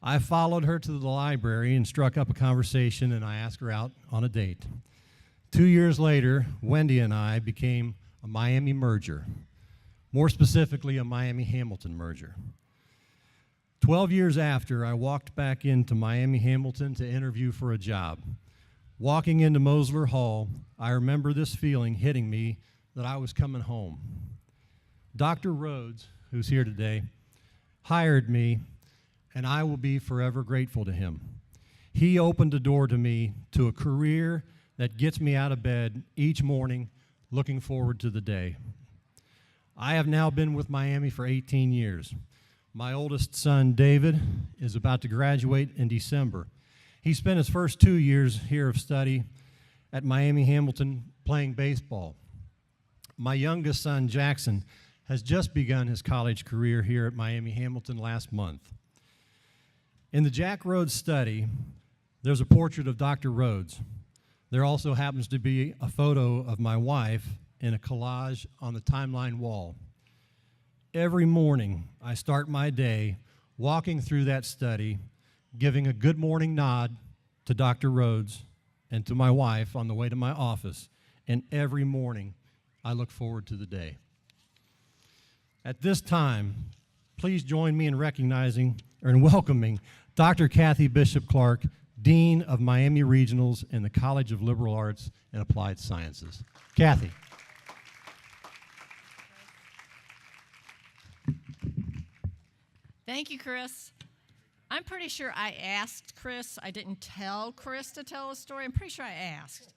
I followed her to the library and struck up a conversation, and I asked her out on a date. 2 years later, Wendy and I became a Miami merger, more specifically a Miami Hamilton merger. 12 years after, I walked back into Miami Hamilton to interview for a job. Walking into Mosler Hall, I remember this feeling hitting me that I was coming home. Dr. Rhodes, who's here today, hired me, and I will be forever grateful to him. He opened the door to me to a career that gets me out of bed each morning looking forward to the day. I have now been with Miami for 18 years. My oldest son, David, is about to graduate in December. He spent his first 2 years here of study at Miami Hamilton playing baseball. My youngest son, Jackson, has just begun his college career here at Miami Hamilton last month. In the Jack Rhodes study, there's a portrait of Dr. Rhodes. There also happens to be a photo of my wife in a collage on the timeline wall. Every morning, I start my day walking through that study, giving a good morning nod to Dr. Rhodes and to my wife on the way to my office, and every morning, I look forward to the day. At this time, please join me in recognizing or in welcoming Dr. Kathy Bishop Clark, Dean of Miami Regionals and the College of Liberal Arts and Applied Sciences. Kathy. Thank you, Chris. I'm pretty sure I asked Chris. I didn't tell Chris to tell a story. I'm pretty sure I asked.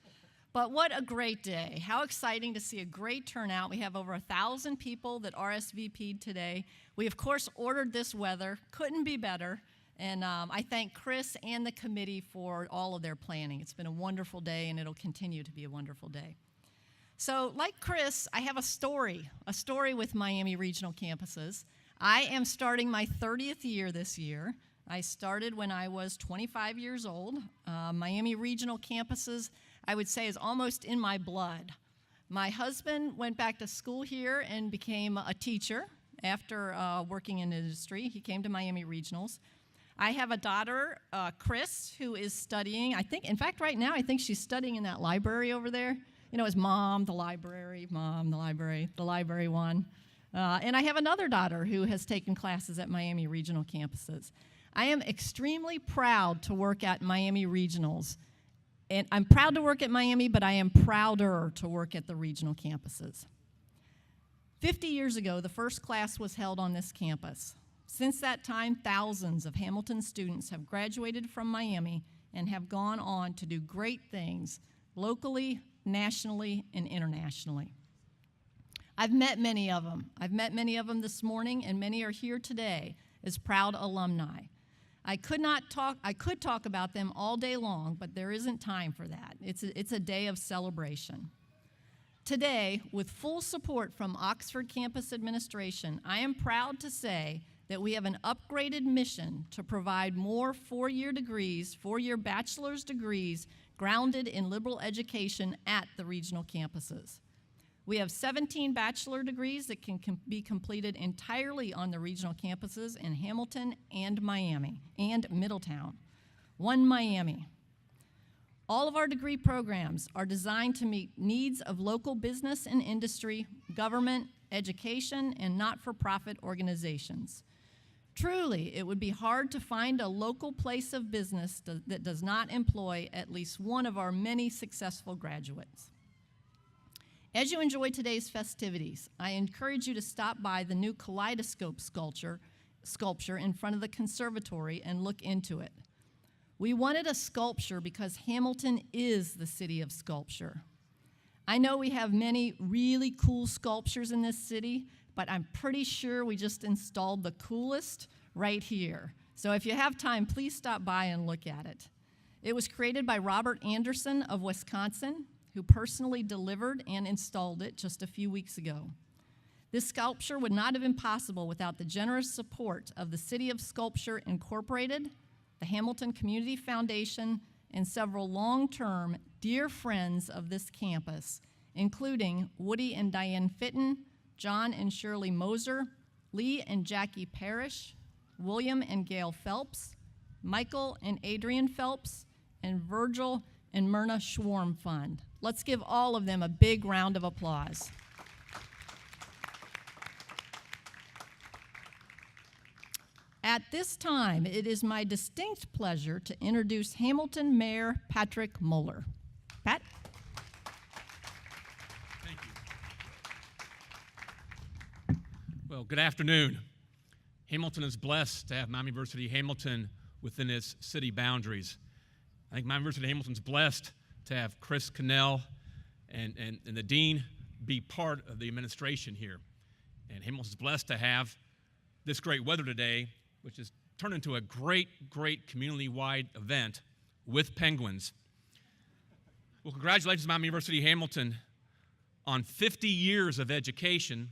But what a great day. How exciting to see a great turnout. We have over 1,000 people that RSVP'd today. We, of course, ordered this weather. Couldn't be better. And I thank Chris and the committee for all of their planning. It's been a wonderful day, and it'll continue to be a wonderful day. So, like Chris, I have a story with Miami Regional Campuses. I am starting my 30th year this year. I started when I was 25 years old. Miami Regional Campuses, I would say, is almost in my blood. My husband went back to school here and became a teacher after working in industry. He came to Miami Regionals. I have a daughter, Chris, who is studying. In fact, right now, I think she's studying in that library over there. You know, as mom, the library one. And I have another daughter who has taken classes at Miami Regional Campuses. I am extremely proud to work at Miami Regionals. And I'm proud to work at Miami, but I am prouder to work at the regional campuses. 50 years ago, the first class was held on this campus. Since that time, thousands of Hamilton students have graduated from Miami and have gone on to do great things locally, nationally, and internationally. I've met many of them. I've met many of them this morning, and many are here today as proud alumni. I could talk about them all day long, but there isn't time for that. It's a day of celebration. Today, with full support from Oxford Campus Administration, I am proud to say that we have an upgraded mission to provide more four-year bachelor's degrees grounded in liberal education at the regional campuses. We have 17 bachelor degrees that can be completed entirely on the regional campuses in Hamilton and Miami and Middletown. One Miami. All of our degree programs are designed to meet needs of local business and industry, government, education, and not-for-profit organizations. Truly, it would be hard to find a local place of business that does not employ at least one of our many successful graduates. As you enjoy today's festivities, I encourage you to stop by the new Kaleidoscope sculpture in front of the conservatory and look into it. We wanted a sculpture because Hamilton is the city of sculpture. I know we have many really cool sculptures in this city, but I'm pretty sure we just installed the coolest right here. So if you have time, please stop by and look at it. It was created by Robert Anderson of Wisconsin, who personally delivered and installed it just a few weeks ago. This sculpture would not have been possible without the generous support of the City of Sculpture Incorporated, the Hamilton Community Foundation, and several long-term dear friends of this campus, including Woody and Diane Fitton, John and Shirley Moser, Lee and Jackie Parrish, William and Gail Phelps, Michael and Adrian Phelps, and Virgil and Myrna Schwarm Fund. Let's give all of them a big round of applause. At this time, it is my distinct pleasure to introduce Hamilton Mayor Patrick Muller. Pat? Thank you. Well, good afternoon. Hamilton is blessed to have Miami University Hamilton within its city boundaries. I think Miami University Hamilton's blessed to have Chris Cannell and the dean be part of the administration here. And Hamilton's blessed to have this great weather today, which has turned into a great, great community-wide event with penguins. Well, congratulations, Miami University Hamilton, on 50 years of education,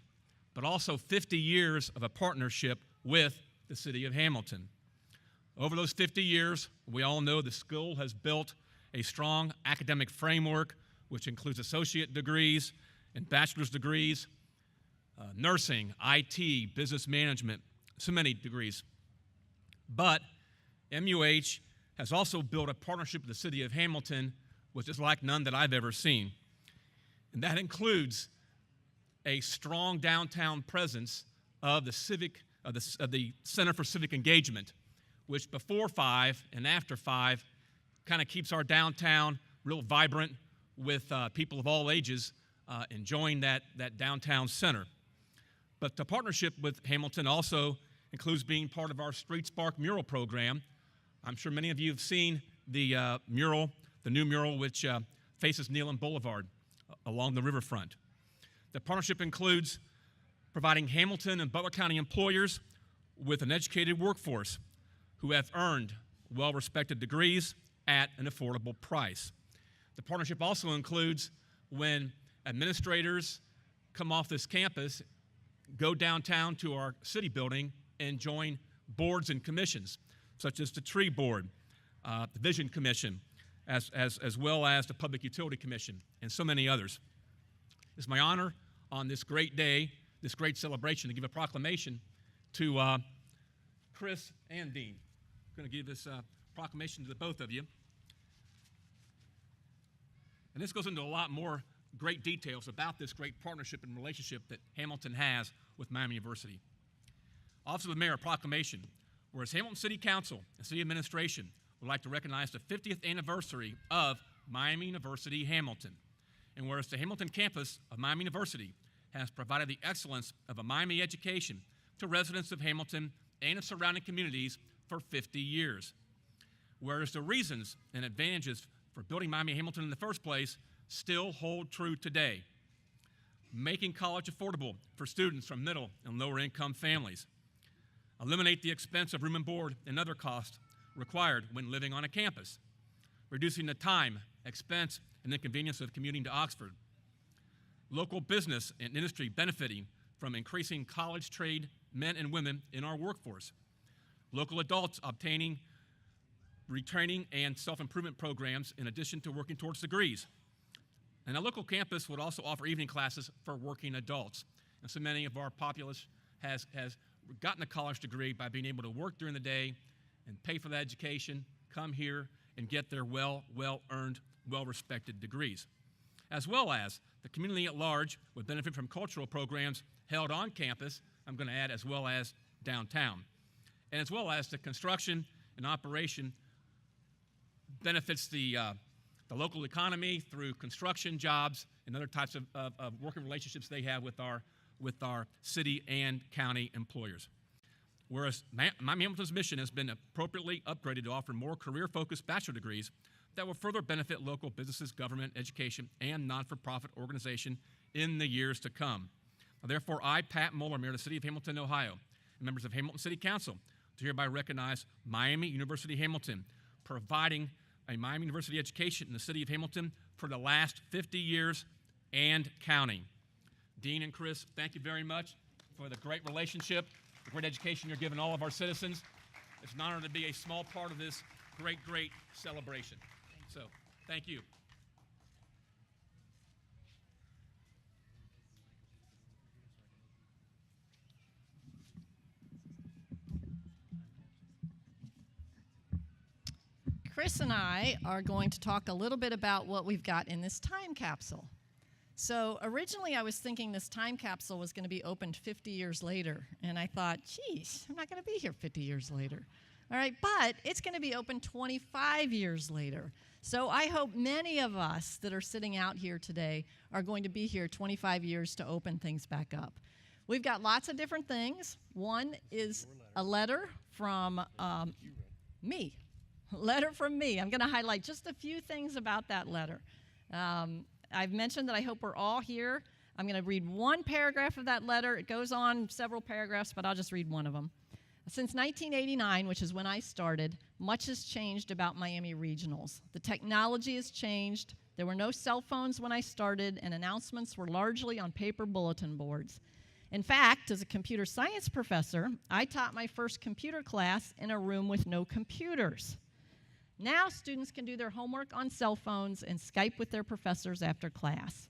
but also 50 years of a partnership with the city of Hamilton. Over those 50 years, we all know the school has built a strong academic framework, which includes associate degrees and bachelor's degrees, nursing, IT, business management, so many degrees. But MUH has also built a partnership with the city of Hamilton, which is like none that I've ever seen. And that includes a strong downtown presence of the Center for Civic Engagement, which before 5 and after 5 kind of keeps our downtown real vibrant with people of all ages enjoying that downtown center. But the partnership with Hamilton also includes being part of our Street Spark mural program. I'm sure many of you have seen the mural, the new mural which faces Neyland Boulevard along the riverfront. The partnership includes providing Hamilton and Butler County employers with an educated workforce who have earned well-respected degrees at an affordable price. The partnership also includes when administrators come off this campus, go downtown to our city building and join boards and commissions, such as the Tree Board, the Vision Commission, as well as the Public Utility Commission, and so many others. It's my honor on this great day, this great celebration, to give a proclamation to Chris and Dean. I'm going to give this proclamation to the both of you. And this goes into a lot more great details about this great partnership and relationship that Hamilton has with Miami University. Office of the Mayor, proclamation. Whereas Hamilton City Council and City Administration would like to recognize the 50th anniversary of Miami University Hamilton. And whereas the Hamilton campus of Miami University has provided the excellence of a Miami education to residents of Hamilton and its surrounding communities for 50 years. Whereas the reasons and advantages for building Miami Hamilton in the first place still hold true today. Making college affordable for students from middle and lower income families. Eliminate the expense of room and board and other costs required when living on a campus. Reducing the time, expense, and inconvenience of commuting to Oxford. Local business and industry benefiting from increasing college trade men and women in our workforce. Local adults obtaining retraining and self-improvement programs in addition to working towards degrees. And a local campus would also offer evening classes for working adults. And so many of our populace has gotten a college degree by being able to work during the day and pay for that education, come here and get their well-earned, well-respected degrees. As well as the community at large would benefit from cultural programs held on campus, I'm going to add as well as downtown. And as well as the construction and operation benefits the local economy through construction jobs and other types of working relationships they have with our city and county employers. Whereas Miami Hamilton's mission has been appropriately upgraded to offer more career-focused bachelor degrees that will further benefit local businesses, government, education, and non-for-profit organization in the years to come. Therefore, I, Pat Muller, Mayor of the City of Hamilton, Ohio, and members of Hamilton City Council, to hereby recognize Miami University Hamilton, providing a Miami University education in the city of Hamilton for the last 50 years and counting. Dean and Chris, thank you very much for the great relationship, the great education you're giving all of our citizens. It's an honor to be a small part of this great, great celebration. So, thank you. Chris and I are going to talk a little bit about what we've got in this time capsule. So originally I was thinking this time capsule was going to be opened 50 years later, and I thought, geez, I'm not going to be here 50 years later. All right, but it's going to be open 25 years later. So I hope many of us that are sitting out here today are going to be here 25 years to open things back up. We've got lots of different things. One is a letter from me. Letter from me. I'm going to highlight just a few things about that letter. I've mentioned that I hope we're all here I'm going to read one paragraph of that letter. It goes on several paragraphs, but I'll just read one of them. Since 1989, which is when I started, much has changed about Miami Regionals. The technology has changed. There were no cell phones when I started, and announcements were largely on paper bulletin boards. In fact, as a computer science professor, I taught my first computer class in a room with no computers. Now students can do their homework on cell phones and Skype with their professors after class.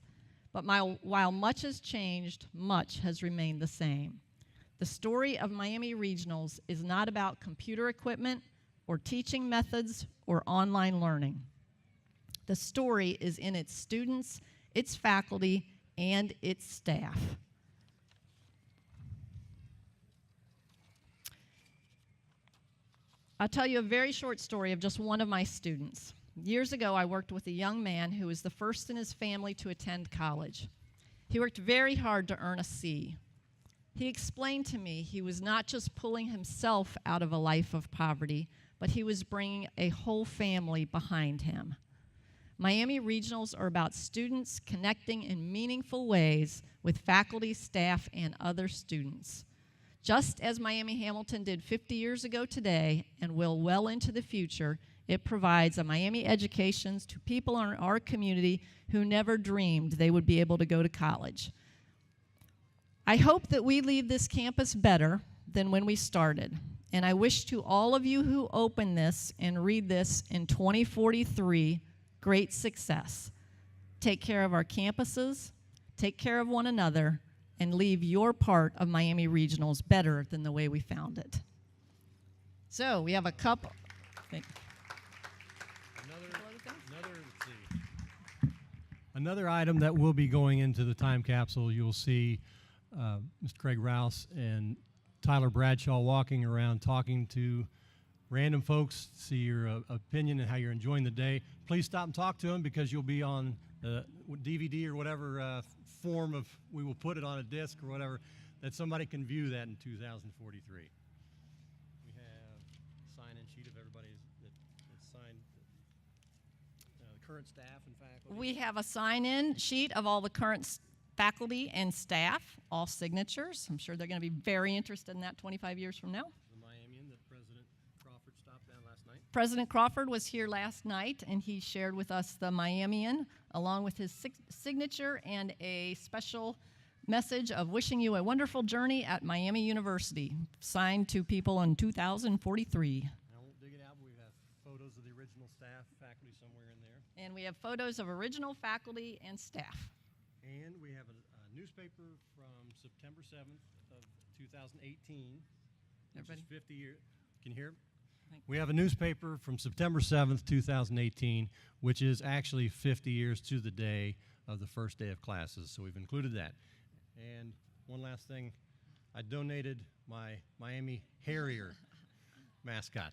But while much has changed, much has remained the same. The story of Miami Regionals is not about computer equipment or teaching methods or online learning. The story is in its students, its faculty, and its staff. I'll tell you a very short story of just one of my students. Years ago, I worked with a young man who was the first in his family to attend college. He worked very hard to earn a C. He explained to me he was not just pulling himself out of a life of poverty, but he was bringing a whole family behind him. Miami Regionals are about students connecting in meaningful ways with faculty, staff, and other students. Just as Miami Hamilton did 50 years ago today and will well into the future, it provides a Miami education to people in our community who never dreamed they would be able to go to college. I hope that we leave this campus better than when we started, and I wish to all of you who open this and read this in 2043 great success. Take care of our campuses, take care of one another, and leave your part of Miami Regionals better than the way we found it. So we have a couple. Another item that will be going into the time capsule, you'll see Mr. Craig Rouse and Tyler Bradshaw walking around talking to random folks, see your opinion and how you're enjoying the day. Please stop and talk to them because you'll be on DVD or whatever form of, we will put it on a disc or whatever, that somebody can view that in 2043. We have a sign-in sheet of everybody that signed, the current staff and faculty. We have a sign-in sheet of all the current faculty and staff, all signatures. I'm sure they're going to be very interested in that 25 years from now. The Miamian that President Crawford stopped down last night. President Crawford was here last night, and he shared with us the Miamian, along with his signature and a special message of wishing you a wonderful journey at Miami University, signed to people in 2043. I won't dig it out, but we have photos of the original staff, faculty somewhere in there. And we have photos of original faculty and staff. And we have a newspaper from September 7th of 2018, which is 50 years. Can you hear? We have a newspaper from September 7th, 2018, which is actually 50 years to the day of the first day of classes, so we've included that. And one last thing, I donated my Miami Harrier mascot.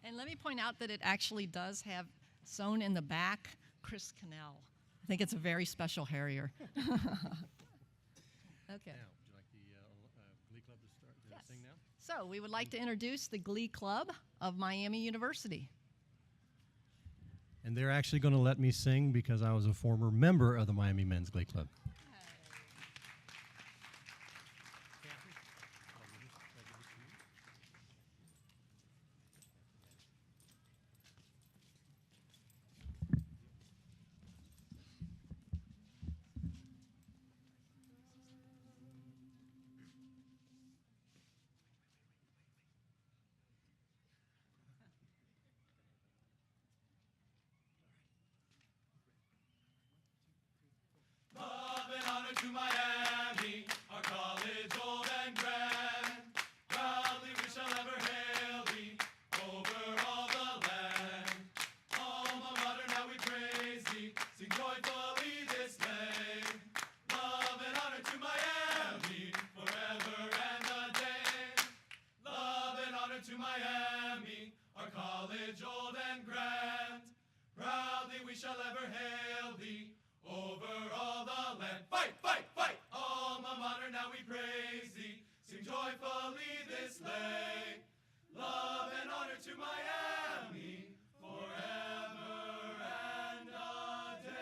And let me point out that it actually does have sewn in the back, Chris Cannell. I think it's a very special Harrier. Okay. Now, would you like the Glee Club to start to sing now? So we would like to introduce the Glee Club of Miami University. And they're actually going to let me sing because I was a former member of the Miami Men's Glee Club. Love and honor to Miami, our college old and grand. Proudly we shall ever hail thee over all the land. Alma mater, now we praise thee, sing joyfully this day. Love and honor to Miami, forever and a day. Love and honor to Miami, our college old and grand. Proudly we shall ever hail thee over all the land. Fight, fight, fight! Alma mater, now we praise thee. Sing joyfully this lay. Love and honor to Miami, forever and a day.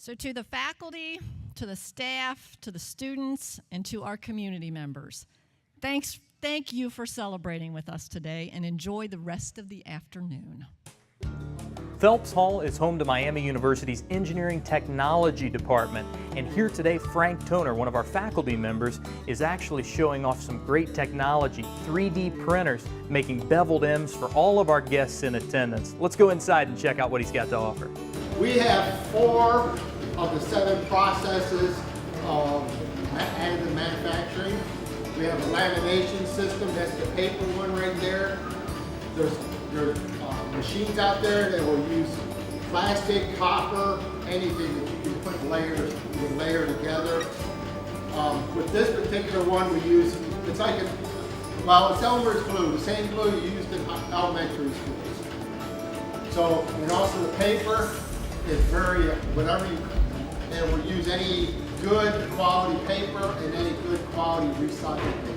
So to the faculty, to the staff, to the students, and to our community members, thank you for celebrating with us today, and enjoy the rest of the afternoon. Phelps Hall is home to Miami University's Engineering Technology Department, and here today Frank Toner, one of our faculty members, is actually showing off some great technology, 3D printers, making beveled M's for all of our guests in attendance. Let's go inside and check out what he's got to offer. We have 4 of the 7 processes of additive manufacturing. We have a lamination system, that's the paper one right there. There's machines out there that will use plastic, copper, anything that you can put layers, you can layer together. With this particular one we use, it's like it's Elmer's glue, the same glue you used in elementary schools. So, and also the paper is very, and we'll use any good quality paper and any good quality recycled paper.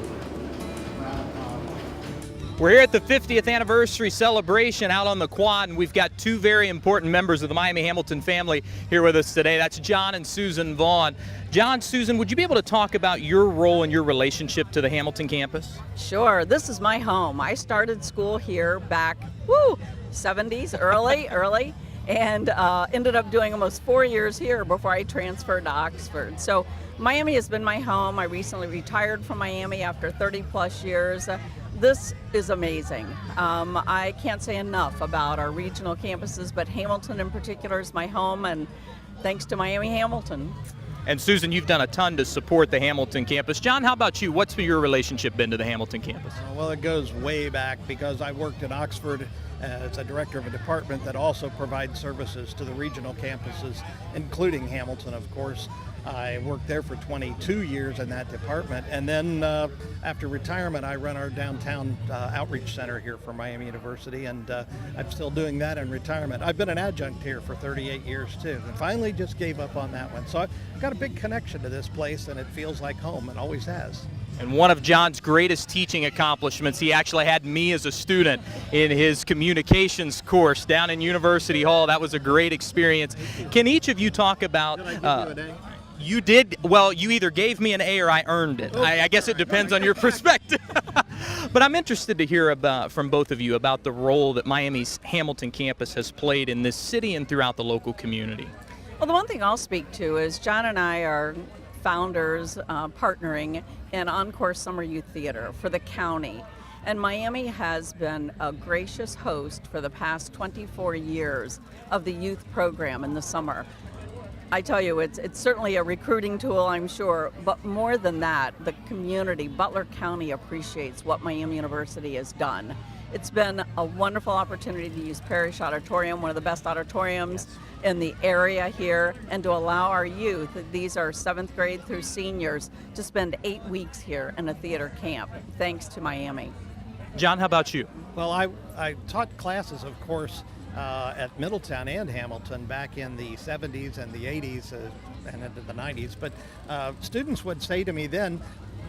We're here at the 50th anniversary celebration out on the quad, and we've got 2 very important members of the Miami Hamilton family here with us today. That's John and Susan Vaughn. John, Susan, would you be able to talk about your role and your relationship to the Hamilton campus? Sure. This is my home. I started school here back, 70s, early, and ended up doing almost 4 years here before I transferred to Oxford. So Miami has been my home. I recently retired from Miami after 30 plus years. This is amazing. I can't say enough about our regional campuses, but Hamilton in particular is my home, and thanks to Miami Hamilton. And Susan, you've done a ton to support the Hamilton campus. John, how about you? What's your relationship been to the Hamilton campus? Well, it goes way back because I worked at Oxford as a director of a department that also provides services to the regional campuses, including Hamilton, of course. I worked there for 22 years in that department, and then after retirement I run our downtown outreach center here for Miami University, and I'm still doing that in retirement. I've been an adjunct here for 38 years too, and finally just gave up on that one. So I've got a big connection to this place, and it feels like home, and always has. And one of John's greatest teaching accomplishments, he actually had me as a student in his communications course down in University Hall. That was a great experience. Can each of you talk about... Did I give you an A? You did, well, you either gave me an A or I earned it. I guess it depends on your perspective. But I'm interested to hear from both of you about the role that Miami's Hamilton campus has played in this city and throughout the local community. Well, the one thing I'll speak to is John and I are founders partnering in Encore Summer Youth Theater for the county. And Miami has been a gracious host for the past 24 years of the youth program in the summer. I tell you, it's certainly a recruiting tool, I'm sure, but more than that, the community, Butler County, appreciates what Miami University has done. It's been a wonderful opportunity to use Parrish Auditorium, one of the best auditoriums in the area here, and to allow our youth, these are 7th grade through seniors, to spend 8 weeks here in a theater camp, thanks to Miami. John, how about you? Well, I taught classes, of course, at Middletown and Hamilton back in the 70s and the 80s and into the 90s. But students would say to me then,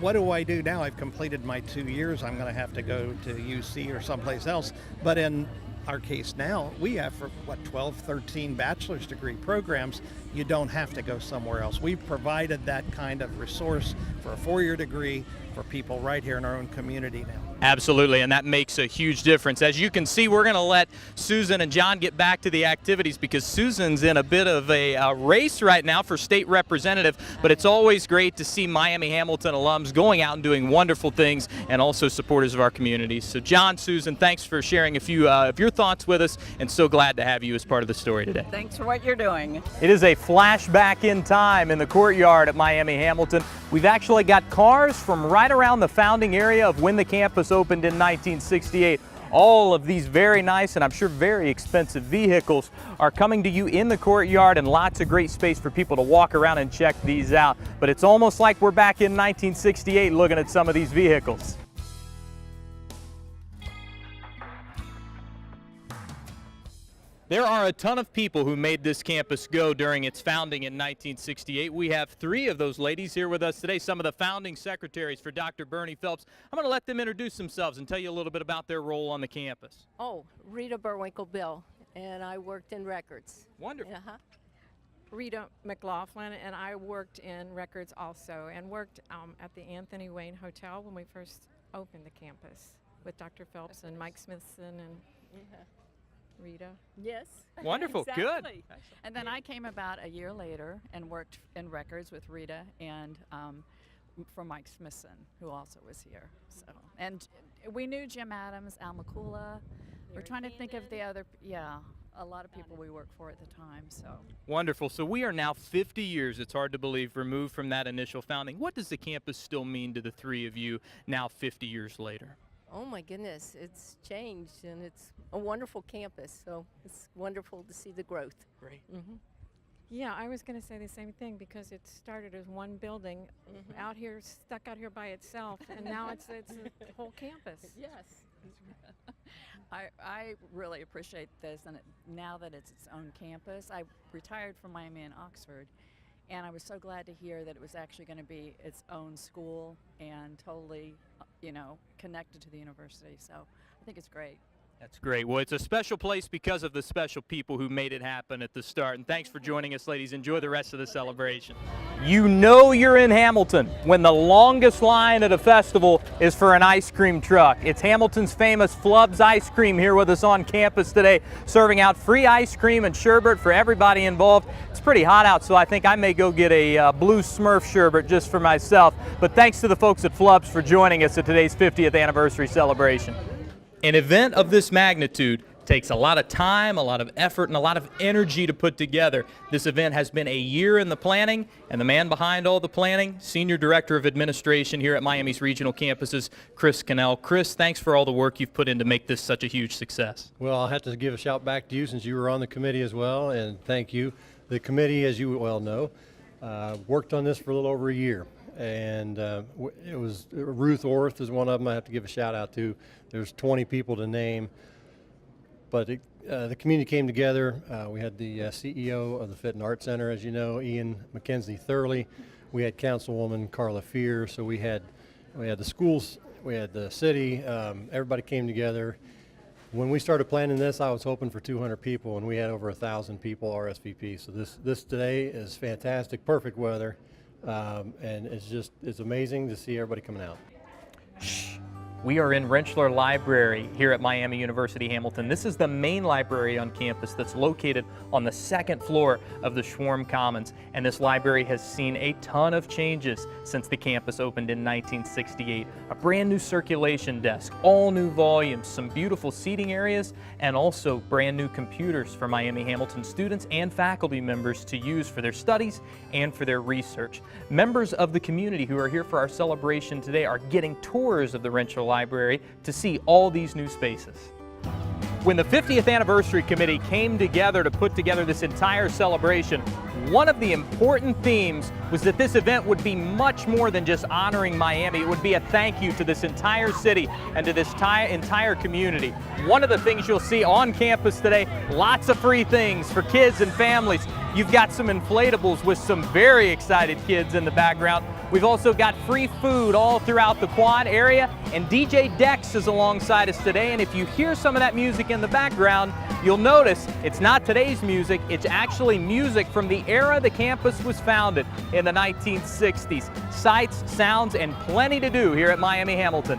what do I do now? I've completed my 2 years. I'm going to have to go to UC or someplace else. But in our case now, we have for 12, 13 bachelor's degree programs. You don't have to go somewhere else. We've provided that kind of resource for a 4-year degree for people right here in our own community now. Absolutely, and that makes a huge difference. As you can see, we're going to let Susan and John get back to the activities because Susan's in a bit of a race right now for state representative, but it's always great to see Miami Hamilton alums going out and doing wonderful things and also supporters of our communities. So John, Susan, thanks for sharing a few of your thoughts with us, and so glad to have you as part of the story today. Thanks for what you're doing. It is a flashback in time in the courtyard at Miami Hamilton. We've actually got cars from right around the founding area of when the campus opened in 1968. All of these very nice and I'm sure very expensive vehicles are coming to you in the courtyard, and lots of great space for people to walk around and check these out. But it's almost like we're back in 1968 looking at some of these vehicles. There are a ton of people who made this campus go during its founding in 1968. We have 3 of those ladies here with us today, some of the founding secretaries for Dr. Bernie Phelps. I'm going to let them introduce themselves and tell you a little bit about their role on the campus. Oh, Rita Burwinkle Bill, and I worked in records. Wonderful. Rita McLaughlin, and I worked in records also, and worked at the Anthony Wayne Hotel when we first opened the campus with Dr. Phelps and Mike Smithson and Rita. Yes. Wonderful. Good. Exactly. And then I came about a year later and worked in records with Rita and for Mike Smithson, who also was here. So, and we knew Jim Adams, Al McCullough. We're trying to think of the other, a lot of people we worked for at the time. So Wonderful. So we are now 50 years, it's hard to believe, removed from that initial founding. What does the campus still mean to the three of you now 50 years later? oh my goodness, it's changed and it's a wonderful campus. So it's wonderful to see the growth. Great. Mm-hmm. Yeah, I was going to say the same thing because it started as one building out here, stuck out here by itself, and now it's a whole campus. Yes. I really appreciate this, and now that it's its own campus. I retired from Miami and Oxford, and I was so glad to hear that it was actually going to be its own school and totally, connected to the university. So I think it's great. That's great. Well, it's a special place because of the special people who made it happen at the start. And thanks for joining us, ladies. Enjoy the rest of the celebration. You know you're in Hamilton when the longest line at a festival is for an ice cream truck. It's Hamilton's famous Flubs Ice Cream here with us on campus today, serving out free ice cream and sherbet for everybody involved. It's pretty hot out, so I think I may go get a blue Smurf sherbet just for myself. But thanks to the folks at Flubs for joining us at today's 50th anniversary celebration. An event of this magnitude takes a lot of time, a lot of effort, and a lot of energy to put together. This event has been a year in the planning, and the man behind all the planning, Senior Director of Administration here at Miami's regional campuses, Chris Cannell. Chris, thanks for all the work you've put in to make this such a huge success. Well, I'll have to give a shout back to you since you were on the committee as well, and thank you. The committee, as you well know, worked on this for a little over a year. And it was Ruth Orth is one of them I have to give a shout out to. There's 20 people to name, but the community came together. We had the CEO of the Fit and Art Center, as you know, Ian McKenzie Thurley. We had Councilwoman Carla Fear. So we had the schools, we had the city. Everybody came together. When we started planning this, I was hoping for 200 people, and we had over 1,000 people RSVP. So this today is fantastic, perfect weather. And it's amazing to see everybody coming out. We are in Rentschler Library here at Miami University Hamilton. This is the main library on campus that's located on the second floor of the Schwarm Commons. And this library has seen a ton of changes since the campus opened in 1968. A brand new circulation desk, all new volumes, some beautiful seating areas, and also brand new computers for Miami Hamilton students and faculty members to use for their studies and for their research. Members of the community who are here for our celebration today are getting tours of the Rentschler Library to see all these new spaces. When the 50th Anniversary Committee came together to put together this entire celebration, one of the important themes was that this event would be much more than just honoring Miami. It would be a thank you to this entire city and to this entire community. One of the things you'll see on campus today, lots of free things for kids and families. You've got some inflatables with some very excited kids in the background. We've also got free food all throughout the quad area, and DJ Dex is alongside us today. And if you hear some of that music in the background, you'll notice it's not today's music, it's actually music from the era the campus was founded in the 1960s. Sights, sounds, and plenty to do here at Miami Hamilton.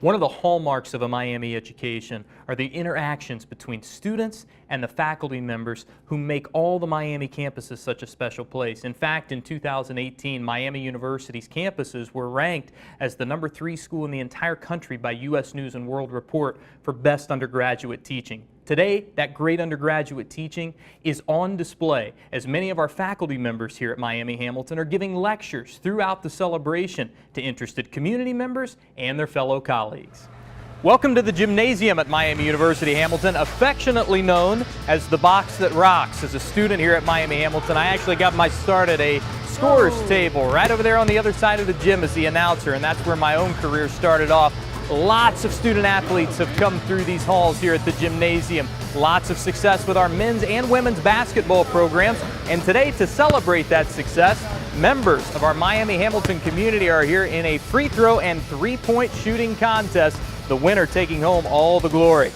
One of the hallmarks of a Miami education are the interactions between students and the faculty members who make all the Miami campuses such a special place. In fact, in 2018, Miami University's campuses were ranked as the #3 school in the entire country by U.S. News and World Report for best undergraduate teaching. Today, that great undergraduate teaching is on display as many of our faculty members here at Miami Hamilton are giving lectures throughout the celebration to interested community members and their fellow colleagues. Welcome to the gymnasium at Miami University Hamilton, affectionately known as the Box That Rocks. As a student here at Miami Hamilton, I actually got my start at a scorer's table right over there on the other side of the gym as the announcer, and that's where my own career started off. Lots of student athletes have come through these halls here at the gymnasium. Lots of success with our men's and women's basketball programs. And today, to celebrate that success, members of our Miami Hamilton community are here in a free throw and three-point shooting contest, the winner taking home all the glory.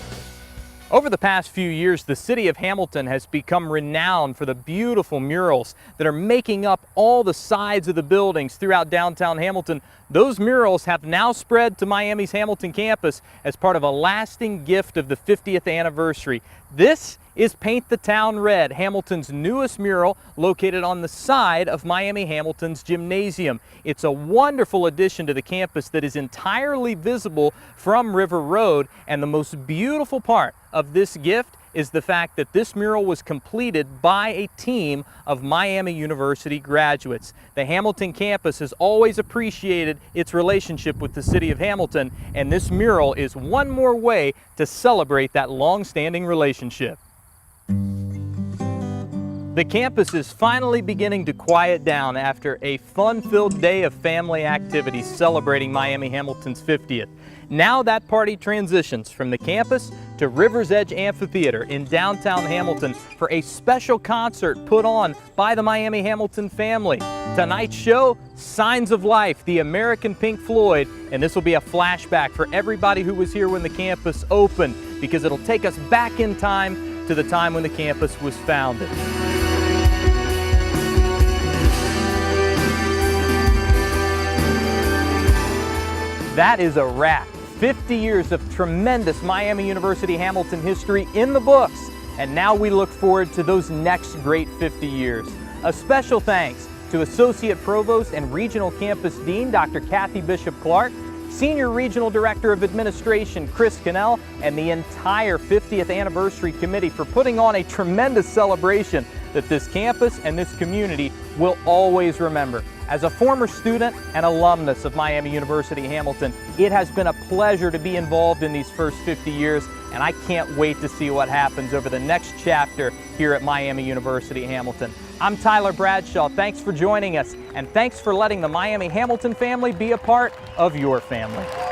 Over the past few years, the city of Hamilton has become renowned for the beautiful murals that are making up all the sides of the buildings throughout downtown Hamilton. Those murals have now spread to Miami's Hamilton campus as part of a lasting gift of the 50th anniversary. This is Paint the Town Red, Hamilton's newest mural located on the side of Miami Hamilton's gymnasium. It's a wonderful addition to the campus that is entirely visible from River Road, and the most beautiful part of this gift is the fact that this mural was completed by a team of Miami University graduates. The Hamilton campus has always appreciated its relationship with the city of Hamilton, and this mural is one more way to celebrate that long-standing relationship. The campus is finally beginning to quiet down after a fun-filled day of family activities celebrating Miami Hamilton's 50th. Now that party transitions from the campus to River's Edge Amphitheater in downtown Hamilton for a special concert put on by the Miami Hamilton family. Tonight's show, Signs of Life, the American Pink Floyd, and this will be a flashback for everybody who was here when the campus opened, because it'll take us back in time to the time when the campus was founded. That is a wrap. 50 years of tremendous Miami University Hamilton history in the books, and now we look forward to those next great 50 years. A special thanks to Associate Provost and Regional Campus Dean Dr. Kathy Bishop Clark, Senior Regional Director of Administration Chris Cannell, and the entire 50th Anniversary Committee for putting on a tremendous celebration that this campus and this community will always remember. As a former student and alumnus of Miami University Hamilton, it has been a pleasure to be involved in these first 50 years, and I can't wait to see what happens over the next chapter here at Miami University Hamilton. I'm Tyler Bradshaw. Thanks for joining us, and thanks for letting the Miami Hamilton family be a part of your family.